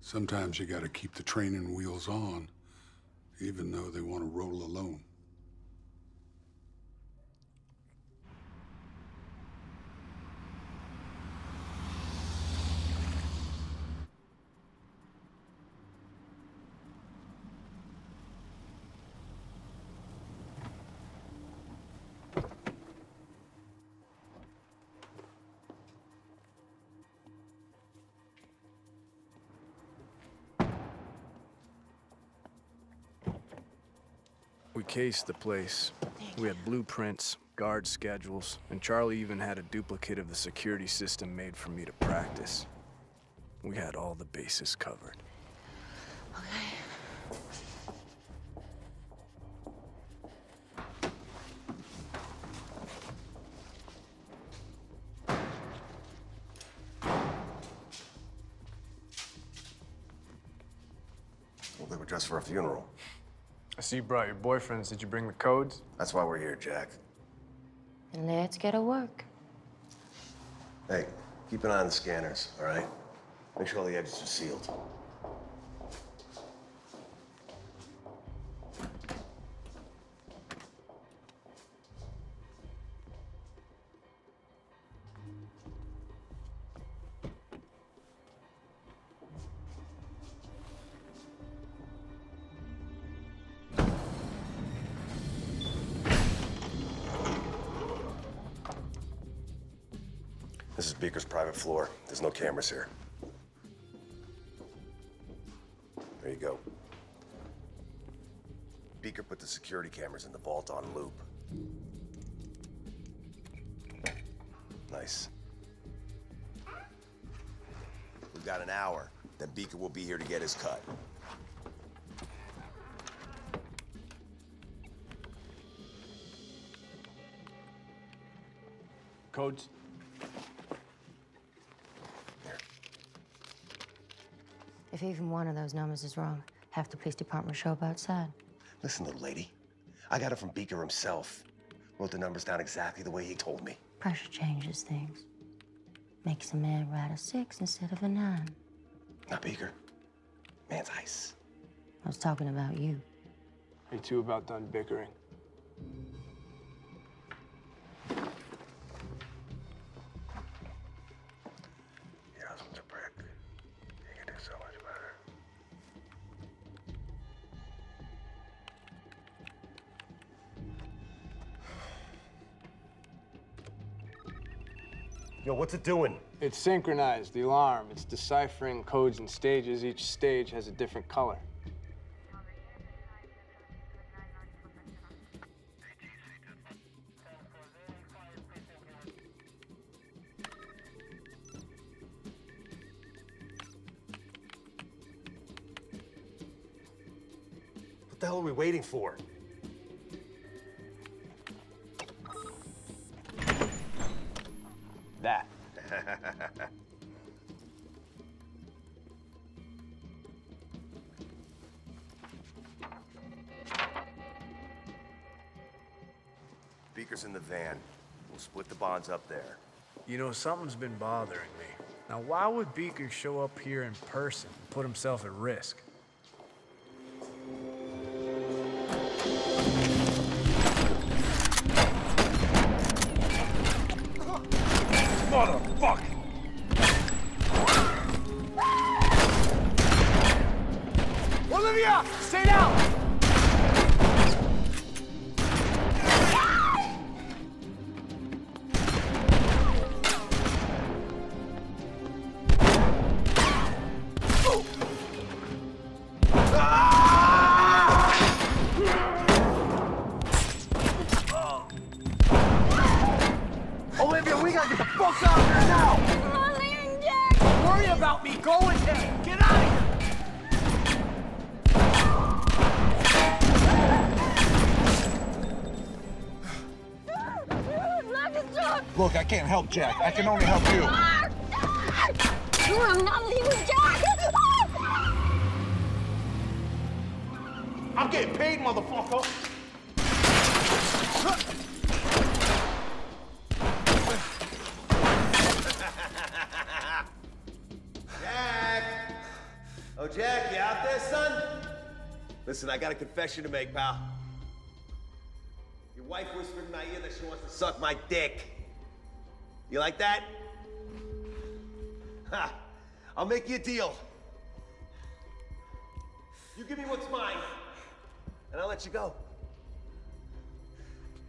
Sometimes you got to keep the training wheels on, even though they want to roll alone. We cased the place. We had blueprints, guard schedules, and Charlie even had a duplicate of the security system made for me to practice. We had all the bases covered. Well, they were dressed for a funeral. I see you brought your boyfriends. Did you bring the codes? That's why we're here, Jack. And let's get to work. Hey, keep an eye on the scanners, all right? Make sure all the exits are sealed. This is Beaker's private floor. There's no cameras here. There you go. Beaker put the security cameras in the vault on loop. Nice. We've got an hour, then Beaker will be here to get his cut. Codes? If even one of those numbers is wrong, half the police department will show up outside. Listen, little lady. I got it from Beaker himself. Wrote the numbers down exactly the way he told me. Pressure changes things. Makes a man write a 6 instead of a 9. Not Beaker. Man's ice. I was talking about you. You two about done bickering? Your husband's a prick. He can do so much better. Yo, what's it doing? It's synchronized, the alarm. It's deciphering codes and stages. Each stage has a different color. What the hell are we waiting for? That. Beaker's in the van. We'll split the bonds up there. You know, something's been bothering me. Now, why would Beaker show up here in person and put himself at risk? Motherfucker! Olivia! Stay down! Olivia, we gotta get the fuck out of here now! Come on, Leon, Jack! Don't worry about me. Go with him. Get out of here! Look, I can't help Jack. I can only help you. I'm not leaving Jack! I'm getting paid, motherfucker. Jack! Oh, Jack, you out there, son? Listen, I got a confession to make, pal. Your wife whispered in my ear that she wants to suck my dick. You like that? Ha! I'll make you a deal. You give me what's mine, and I'll let you go.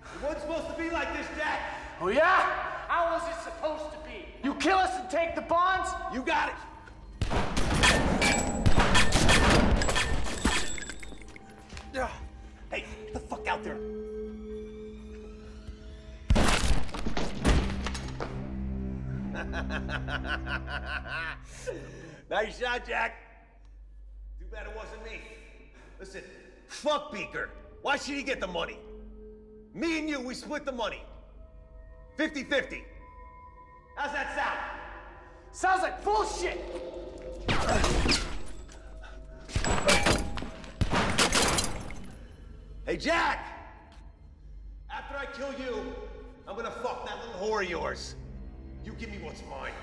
It wasn't supposed to be like this, Jack. Oh, yeah? How was it supposed to be? You kill us and take the bonds? You got it. Hey, get the fuck out there. Nice shot, Jack. Too bad it wasn't me. Listen, fuck Beaker. Why should he get the money? Me and you, we split the money. 50-50. How's that sound? Sounds like bullshit! Hey, Jack! After I kill you, I'm gonna fuck that little whore of yours. You give me what's mine.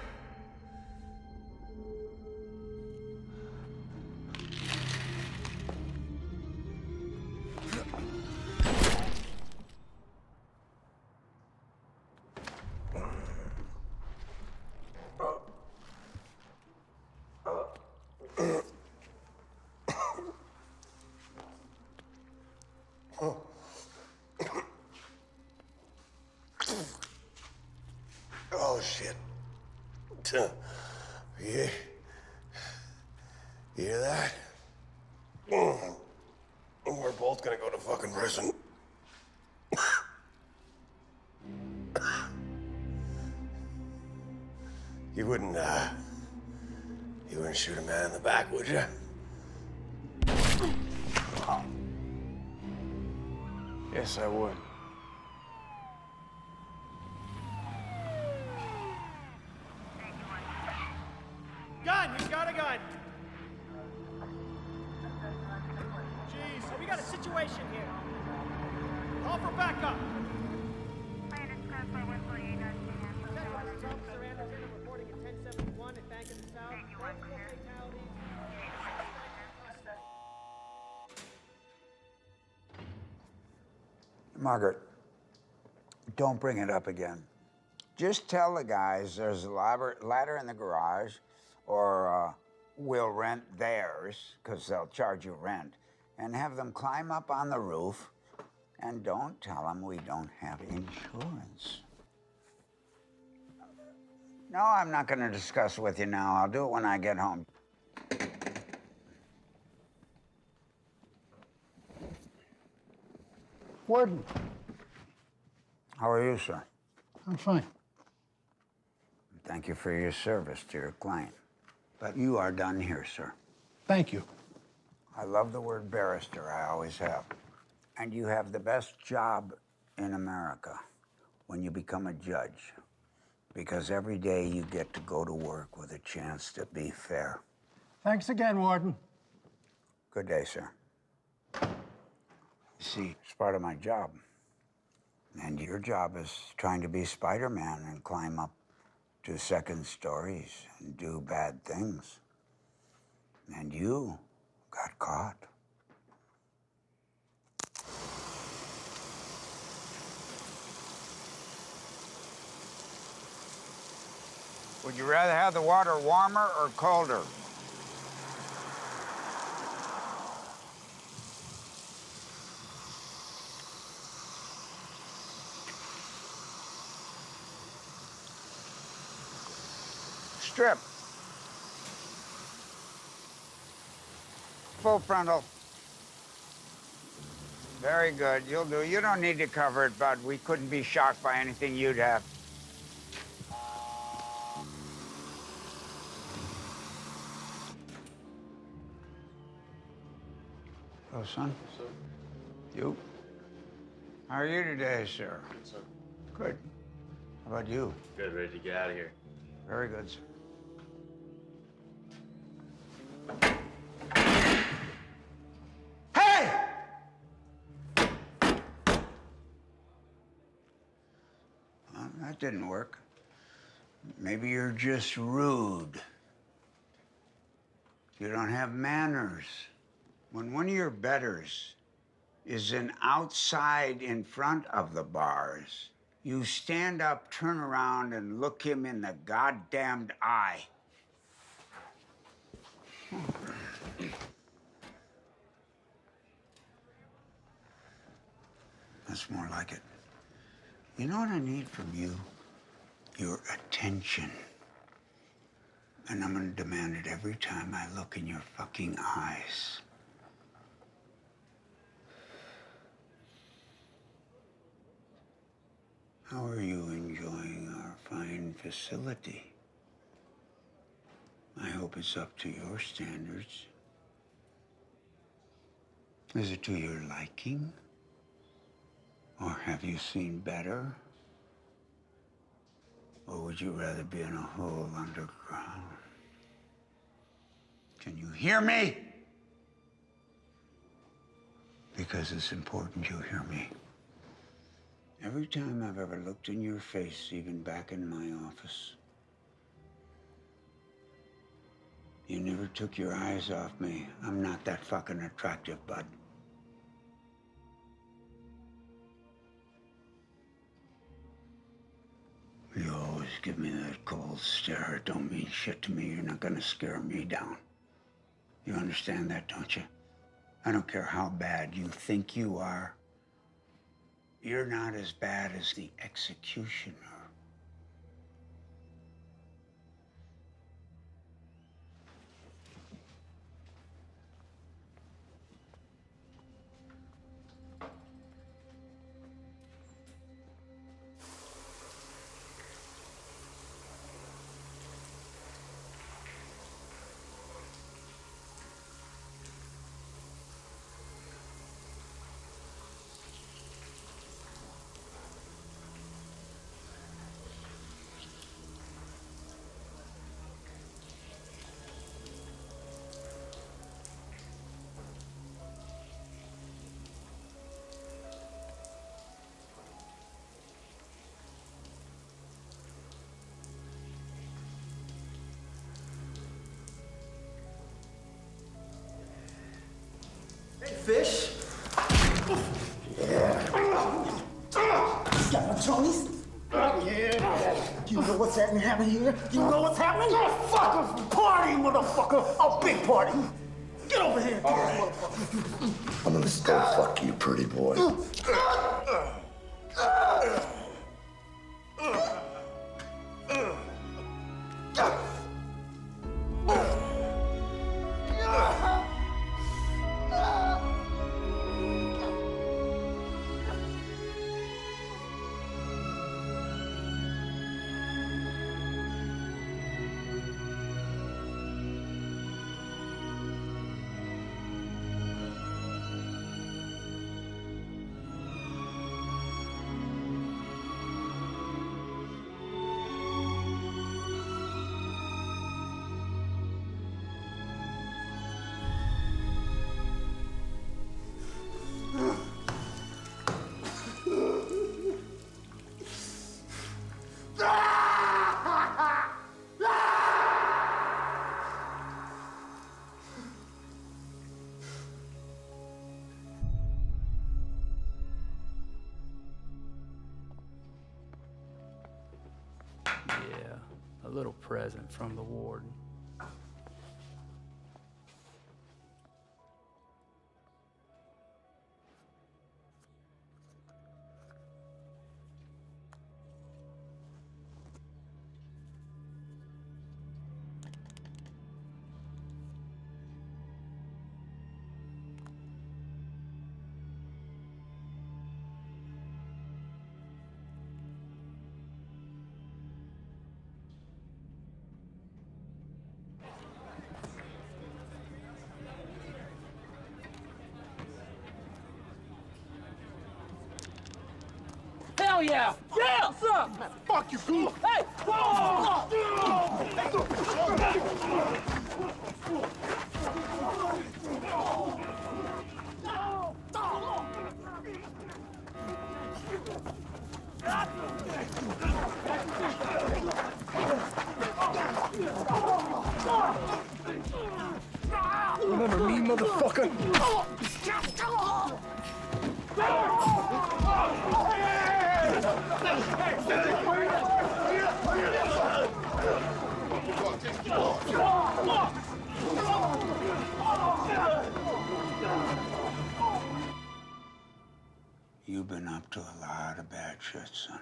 Oh, shit. Yeah. You hear that? We're both gonna go to fucking prison. You wouldn't shoot a man in the back, would you? Yes, I would. Gun! He's got a gun! Jeez, we got a situation here. Call for backup! Officer Anderson reporting at 1071 at Bank of the South. Multiple fatalities. Margaret, don't bring it up again. Just tell the guys there's a ladder in the garage, or we'll rent theirs, because they'll charge you rent, and have them climb up on the roof, and don't tell them we don't have insurance. No, I'm not going to discuss with you now. I'll do it when I get home. Warden, How are you, sir? I'm fine. Thank you for your service to your client. But you are done here, sir. Thank you. I love the word barrister, I always have. And you have the best job in America when you become a judge. Because every day you get to go to work with a chance to be fair. Thanks again, Warden. Good day, sir. You see, it's part of my job. And your job is trying to be Spider-Man and climb up to second stories and do bad things. And you got caught. Would you rather have the water warmer or colder? Strip. Full frontal. Very good. You'll do. You don't need to cover it, bud. We couldn't be shocked by anything you'd have. Hello, son. Sir. You? How are you today, sir? Good, sir. Good. How about you? Good, ready to get out of here. Very good, sir. Hey! Well, that didn't work. Maybe you're just rude. You don't have manners. When one of your betters is an outside in front of the bars, you stand up, turn around, and look him in the goddamned eye. That's more like it. You know what I need from you? Your attention. And I'm gonna demand it every time I look in your fucking eyes. How are you enjoying our fine facility? I hope it's up to your standards. Is it to your liking? Or have you seen better? Or would you rather be in a hole underground? Can you hear me? Because it's important you hear me. Every time I've ever looked in your face, even back in my office, you never took your eyes off me. I'm not that fucking attractive, bud. You always give me that cold stare. It don't mean shit to me. You're not gonna scare me down. You understand that, don't you? I don't care how bad you think you are. You're not as bad as the executioner. Fish? Yeah. Got my Tony's? Yeah. You know what's happening here? You know what's happening? Fuck! Party, motherfucker! A big party! Get over here! All right. I'm gonna still fuck you, pretty boy. Yeah, a little present from the warden. Hell yeah! Yeah! What's up? Fuck you, fool! Hey! Remember me, motherfucker? You've been up to a lot of bad shit, son.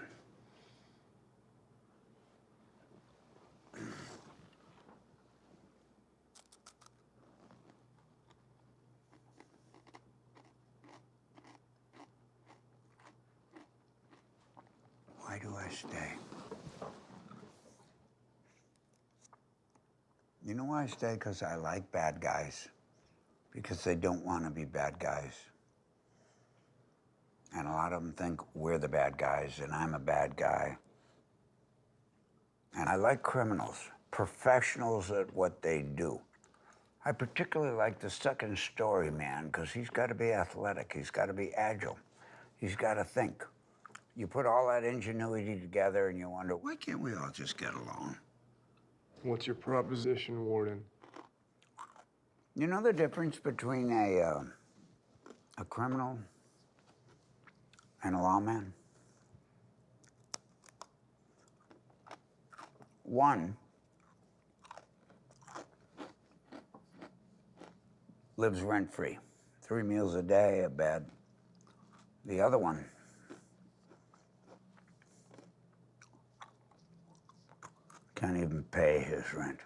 Why do I stay? You know why I stay? Because I like bad guys. Because they don't want to be bad guys. And a lot of them think we're the bad guys and I'm a bad guy. And I like criminals, professionals at what they do. I particularly like the second story man because he's got to be athletic. He's got to be agile. He's got to think. You put all that ingenuity together and you wonder, why can't we all just get along? What's your proposition, Warden? You know the difference between a criminal and a lawman? One lives rent-free, 3 meals a day, a bed. The other one can't even pay his rent.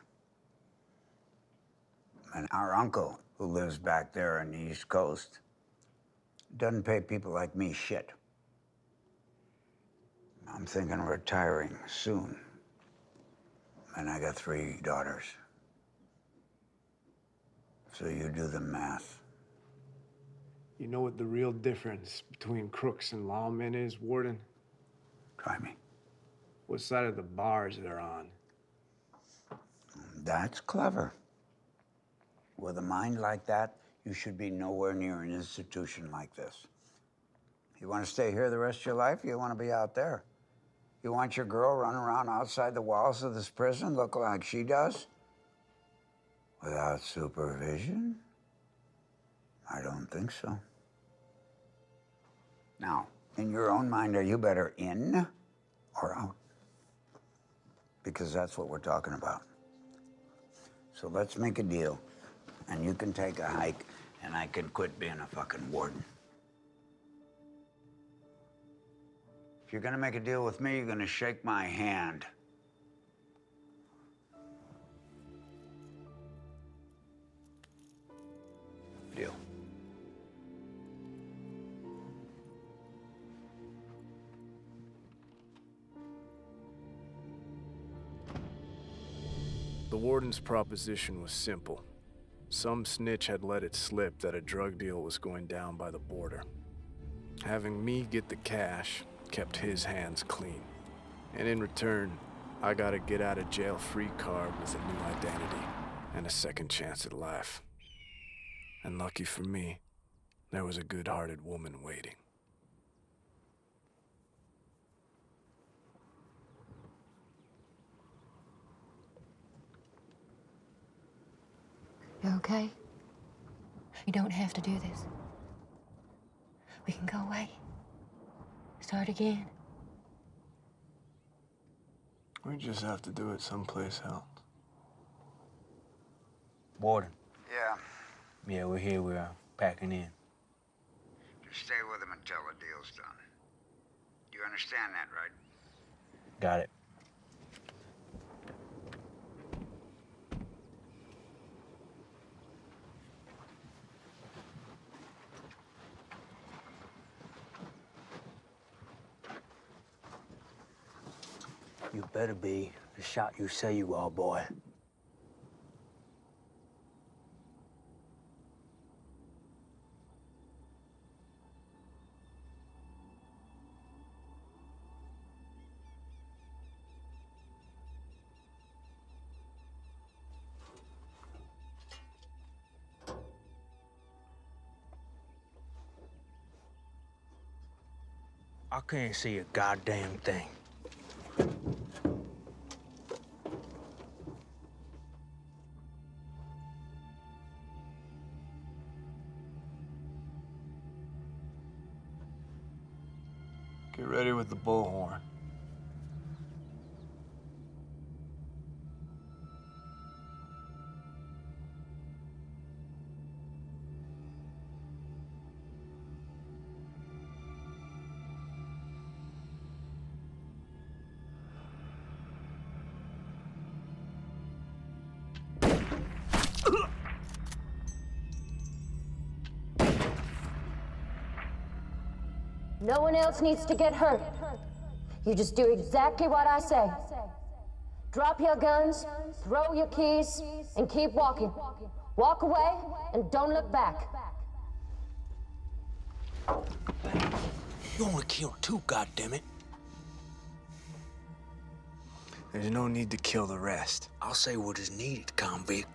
And our uncle, who lives back there on the East Coast, doesn't pay people like me shit. I'm thinking of retiring soon. And I got 3 daughters. So you do the math. You know what the real difference between crooks and lawmen is, Warden? Try me. What side of the bars they're on. That's clever. With a mind like that, you should be nowhere near an institution like this. You want to stay here the rest of your life, or you want to be out there? You want your girl running around outside the walls of this prison looking like she does? Without supervision? I don't think so. Now, in your own mind, are you better in or out? Because that's what we're talking about. So let's make a deal, and you can take a hike, and I can quit being a fucking warden. If you're gonna make a deal with me, you're gonna shake my hand. Deal. The warden's proposition was simple. Some snitch had let it slip that a drug deal was going down by the border. Having me get the cash kept his hands clean. And in return, I got a get-out-of-jail-free card with a new identity and a second chance at life. And lucky for me, there was a good-hearted woman waiting. You okay? You don't have to do this. We can go away. Start again. We just have to do it someplace else. Warden. Yeah. Yeah, we're here. We're packing in. Just stay with him until the deal's done. You understand that, right? Got it. You better be the shot you say you are, boy. I can't see a goddamn thing. Get ready with the bullhorn. No one else needs to get hurt. You just do exactly what I say. Drop your guns, throw your keys, and keep walking. Walk away and don't look back. You only killed 2, goddammit. There's no need to kill the rest. I'll say what is needed, convict.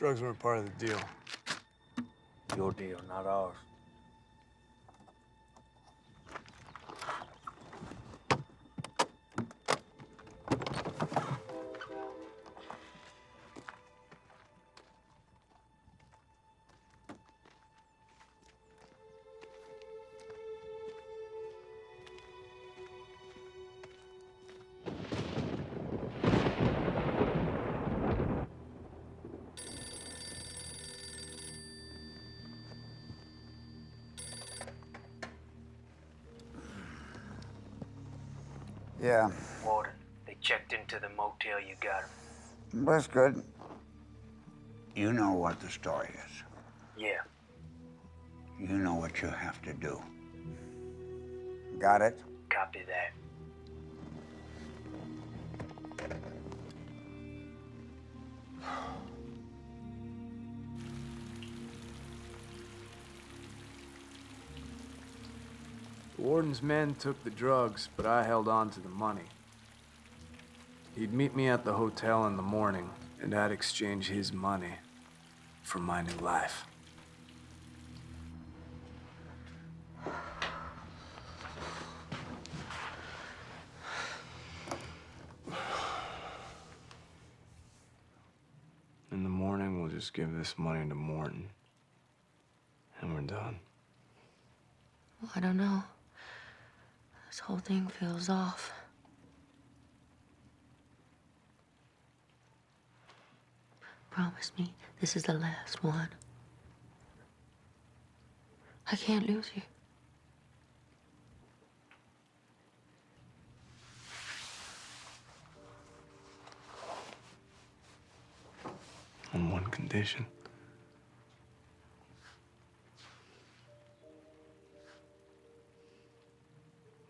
Drugs weren't part of the deal. Your deal, not ours. Yeah, Warden, they checked into the motel you got him. that's good. You know what the story is. Yeah. You know what you have to do. Got it? Copy that. The warden's men took the drugs, but I held on to the money. He'd meet me at the hotel in the morning, and I'd exchange his money for my new life. In the morning, we'll just give this money to Morton, and we're done. Well, I don't know. This whole thing feels off. Promise me this is the last one. I can't lose you. On one condition.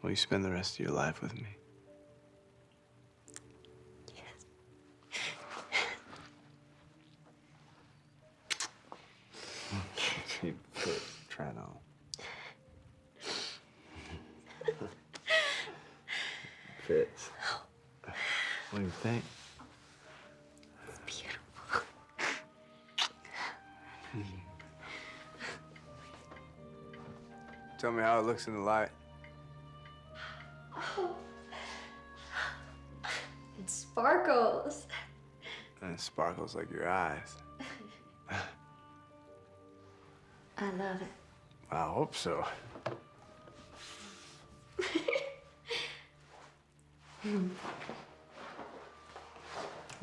Will you spend the rest of your life with me? Cheap foot, Trano. Fits. What do you think? It's beautiful. Tell me how it looks in the light. It sparkles. And it sparkles like your eyes. I love it. I hope so. You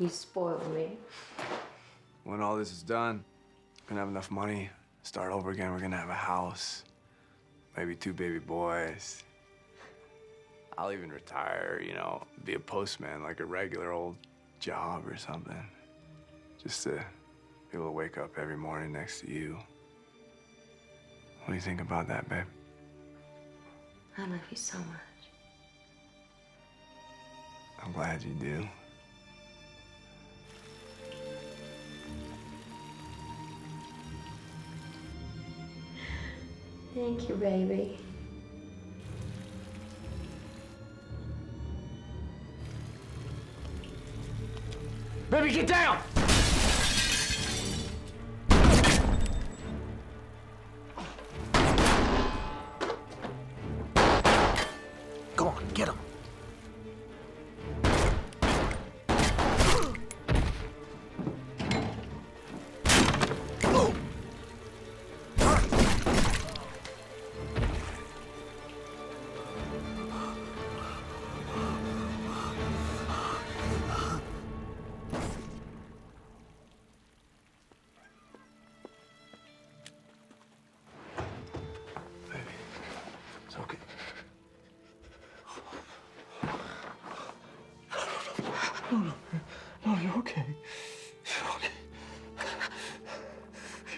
spoiled me. When all this is done, we're gonna have enough money, start over again. We're gonna have a house, maybe 2 baby boys. I'll even retire, you know, be a postman, like a regular old job or something. Just to be able to wake up every morning next to you. What do you think about that, babe? I love you so much. I'm glad you do. Thank you, baby. Baby, get down! Go on, get him. It's okay. No, you're okay. You're okay.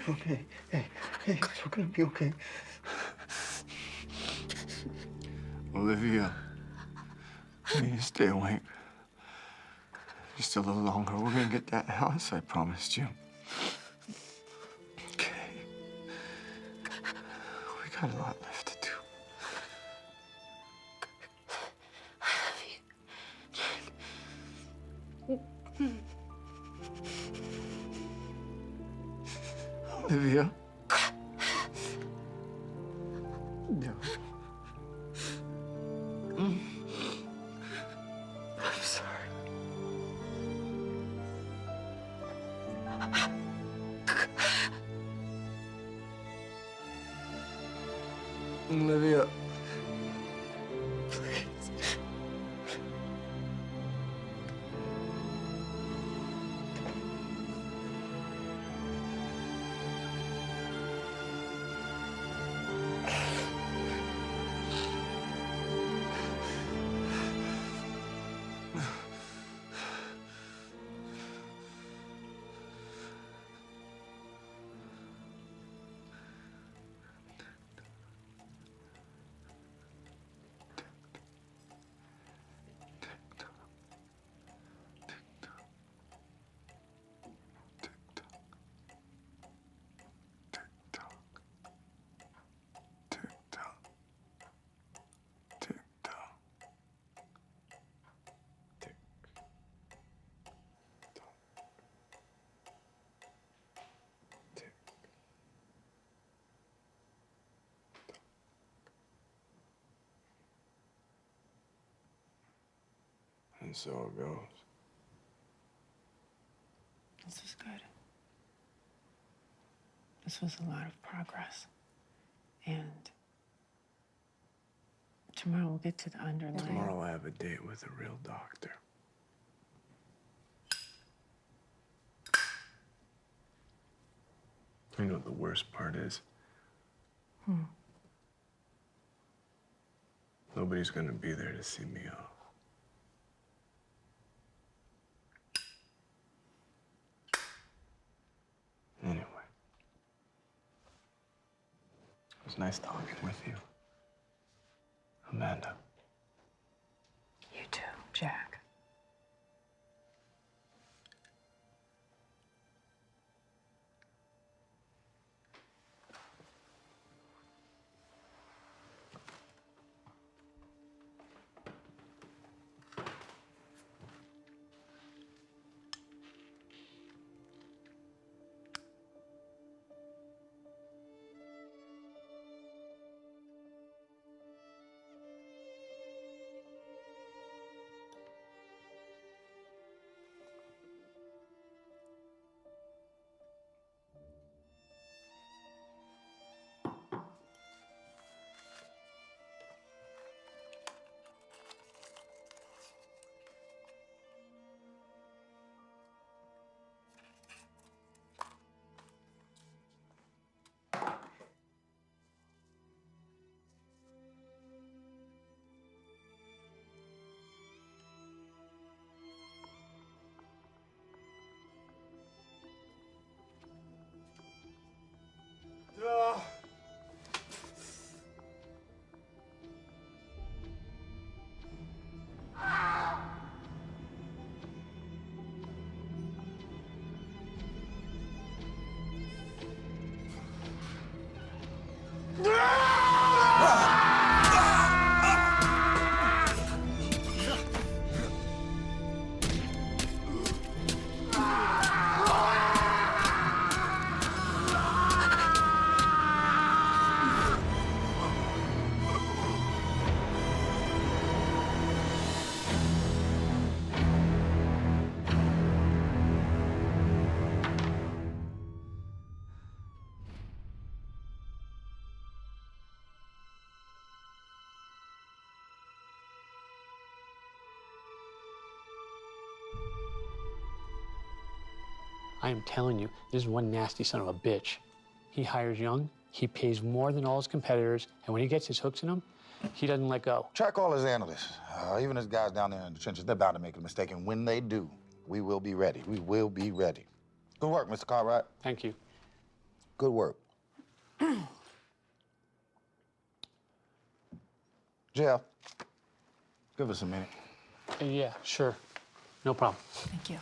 You're okay. Hey, you're gonna be okay. Olivia, you need to stay awake. Just a little longer. We're gonna get that house I promised you. Okay. We got a lot left to do. Olivia. No. I'm sorry. Olivia. Please. And so it goes. This was good. This was a lot of progress. And tomorrow we'll get to the underlying. Tomorrow I have a date with a real doctor. You know what the worst part is? Nobody's gonna be there to see me off. Anyway. It was nice talking with you, Amanda. You too, Jack. I am telling you, this is one nasty son of a bitch. He hires young, he pays more than all his competitors, and when he gets his hooks in them, he doesn't let go. Check all his analysts. Even his guys down there in the trenches, they're bound to make a mistake. And when they do, we will be ready. We will be ready. Good work, Mr. Cartwright. Thank you. Good work. Jeff, give us a minute. Yeah, sure. No problem. Thank you.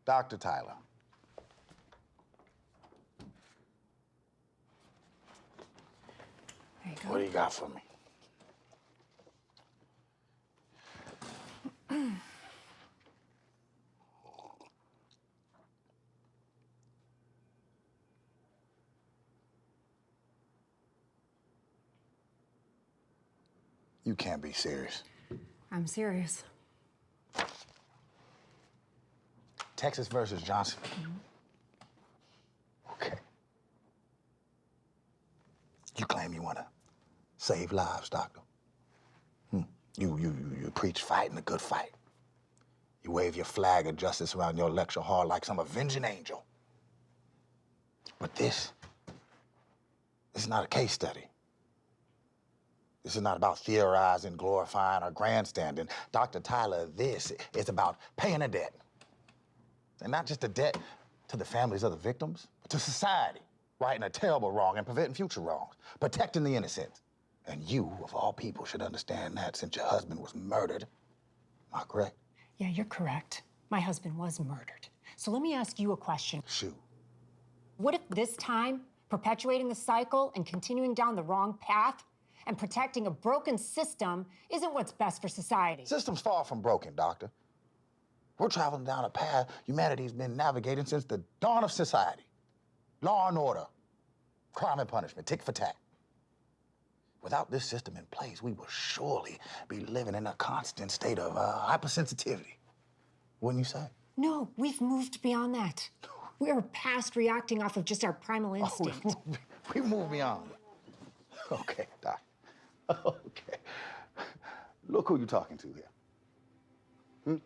Dr. Tyler. There you go. What do you got for me? You can't be serious. I'm serious. Texas versus Johnson. Okay. You claim you want to save lives, doctor. You preach fighting a good fight. You wave your flag of justice around your lecture hall like some avenging angel. But this is not a case study. This is not about theorizing, glorifying, or grandstanding. Dr. Tyler, this is about paying a debt. And not just a debt to the families of the victims, but to society, righting a terrible wrong and preventing future wrongs, protecting the innocent. And you, of all people, should understand that since your husband was murdered. Am I correct? Yeah, you're correct. My husband was murdered. So let me ask you a question. Shoot. What if this time, perpetuating the cycle and continuing down the wrong path and protecting a broken system isn't what's best for society? System's far from broken, doctor. We're traveling down a path humanity's been navigating since the dawn of society. Law and order, crime and punishment, tick for tack. Without this system in place, we will surely be living in a constant state of hypersensitivity. Wouldn't you say? No, we've moved beyond that. We are past reacting off of just our primal instinct. We moved beyond. Okay, Doc. Okay. Look who you're talking to here.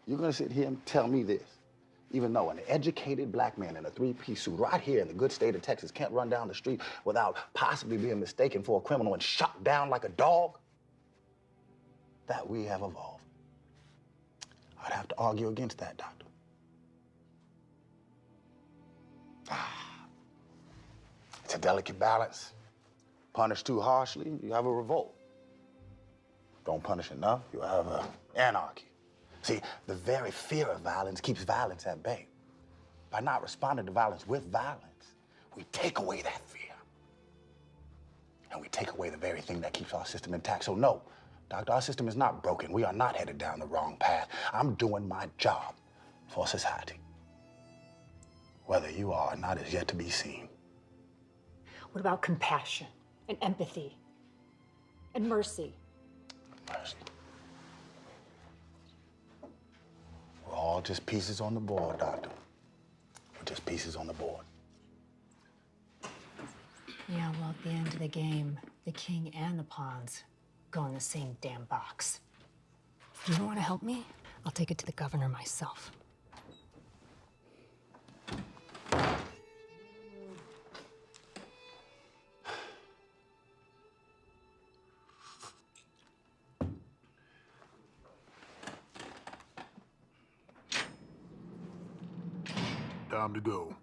You're gonna sit here and tell me this, even though an educated black man in a three-piece suit right here in the good state of Texas can't run down the street without possibly being mistaken for a criminal and shot down like a dog? That we have evolved. I'd have to argue against that, doctor. It's a delicate balance. Punish too harshly, you have a revolt. Don't punish enough, you have anarchy. See, the very fear of violence keeps violence at bay. By not responding to violence with violence, we take away that fear. And we take away the very thing that keeps our system intact. So no, doctor, our system is not broken. We are not headed down the wrong path. I'm doing my job for society. Whether you are or not is yet to be seen. What about compassion and empathy and mercy? Mercy. We're all just pieces on the board, doctor. We're just pieces on the board. Yeah, well, at the end of the game, the king and the pawns go in the same damn box. You don't want to help me? I'll take it to the governor myself. Time to go.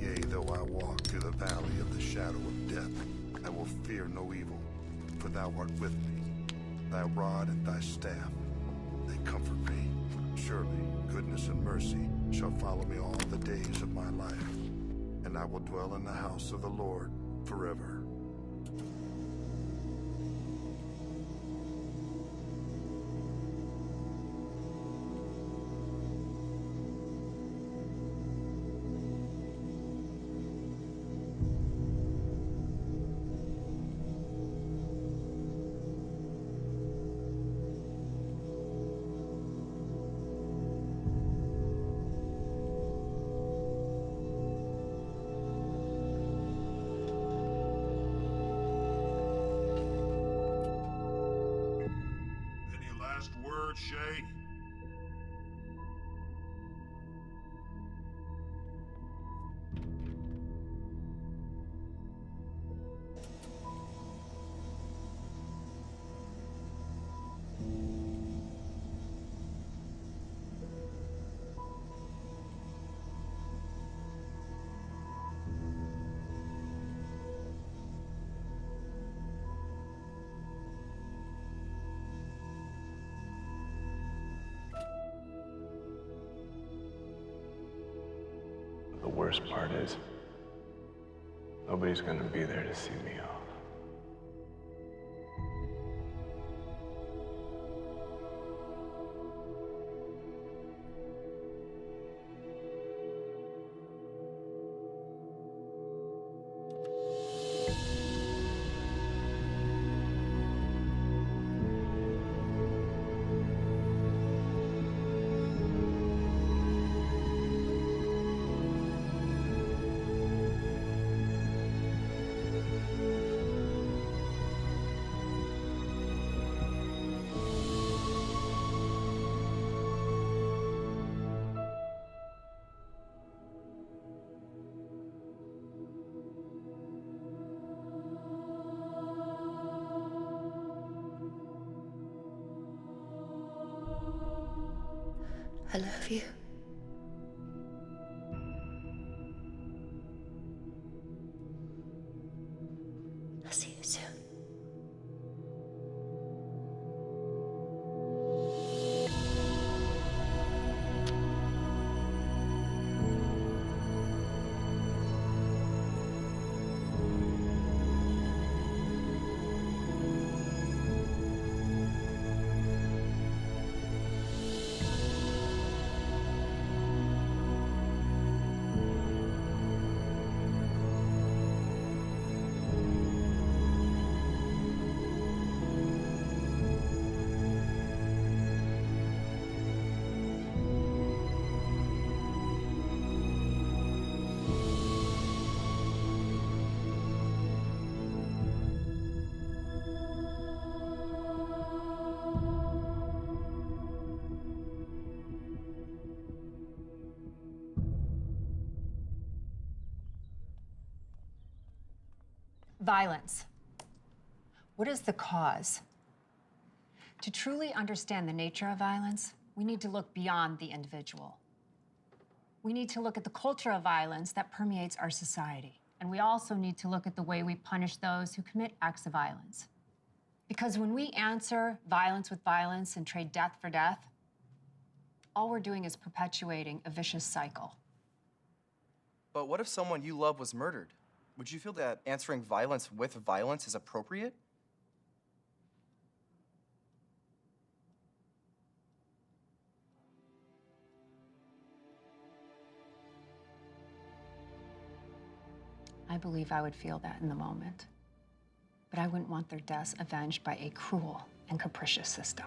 Yea, though I walk through the valley of the shadow of death, I will fear no evil, for thou art with me. Thy rod and thy staff, they comfort me. Surely goodness and mercy shall follow me all the days of my life, and I will dwell in the house of the Lord forever. heard Shay? The worst part is, nobody's gonna be there to see me off. I love you. I'll see you soon. Violence. What is the cause? To truly understand the nature of violence, we need to look beyond the individual. We need to look at the culture of violence that permeates our society. And we also need to look at the way we punish those who commit acts of violence. Because when we answer violence with violence and trade death for death, all we're doing is perpetuating a vicious cycle. But what if someone you love was murdered? Would you feel that answering violence with violence is appropriate? I believe I would feel that in the moment. But I wouldn't want their deaths avenged by a cruel and capricious system.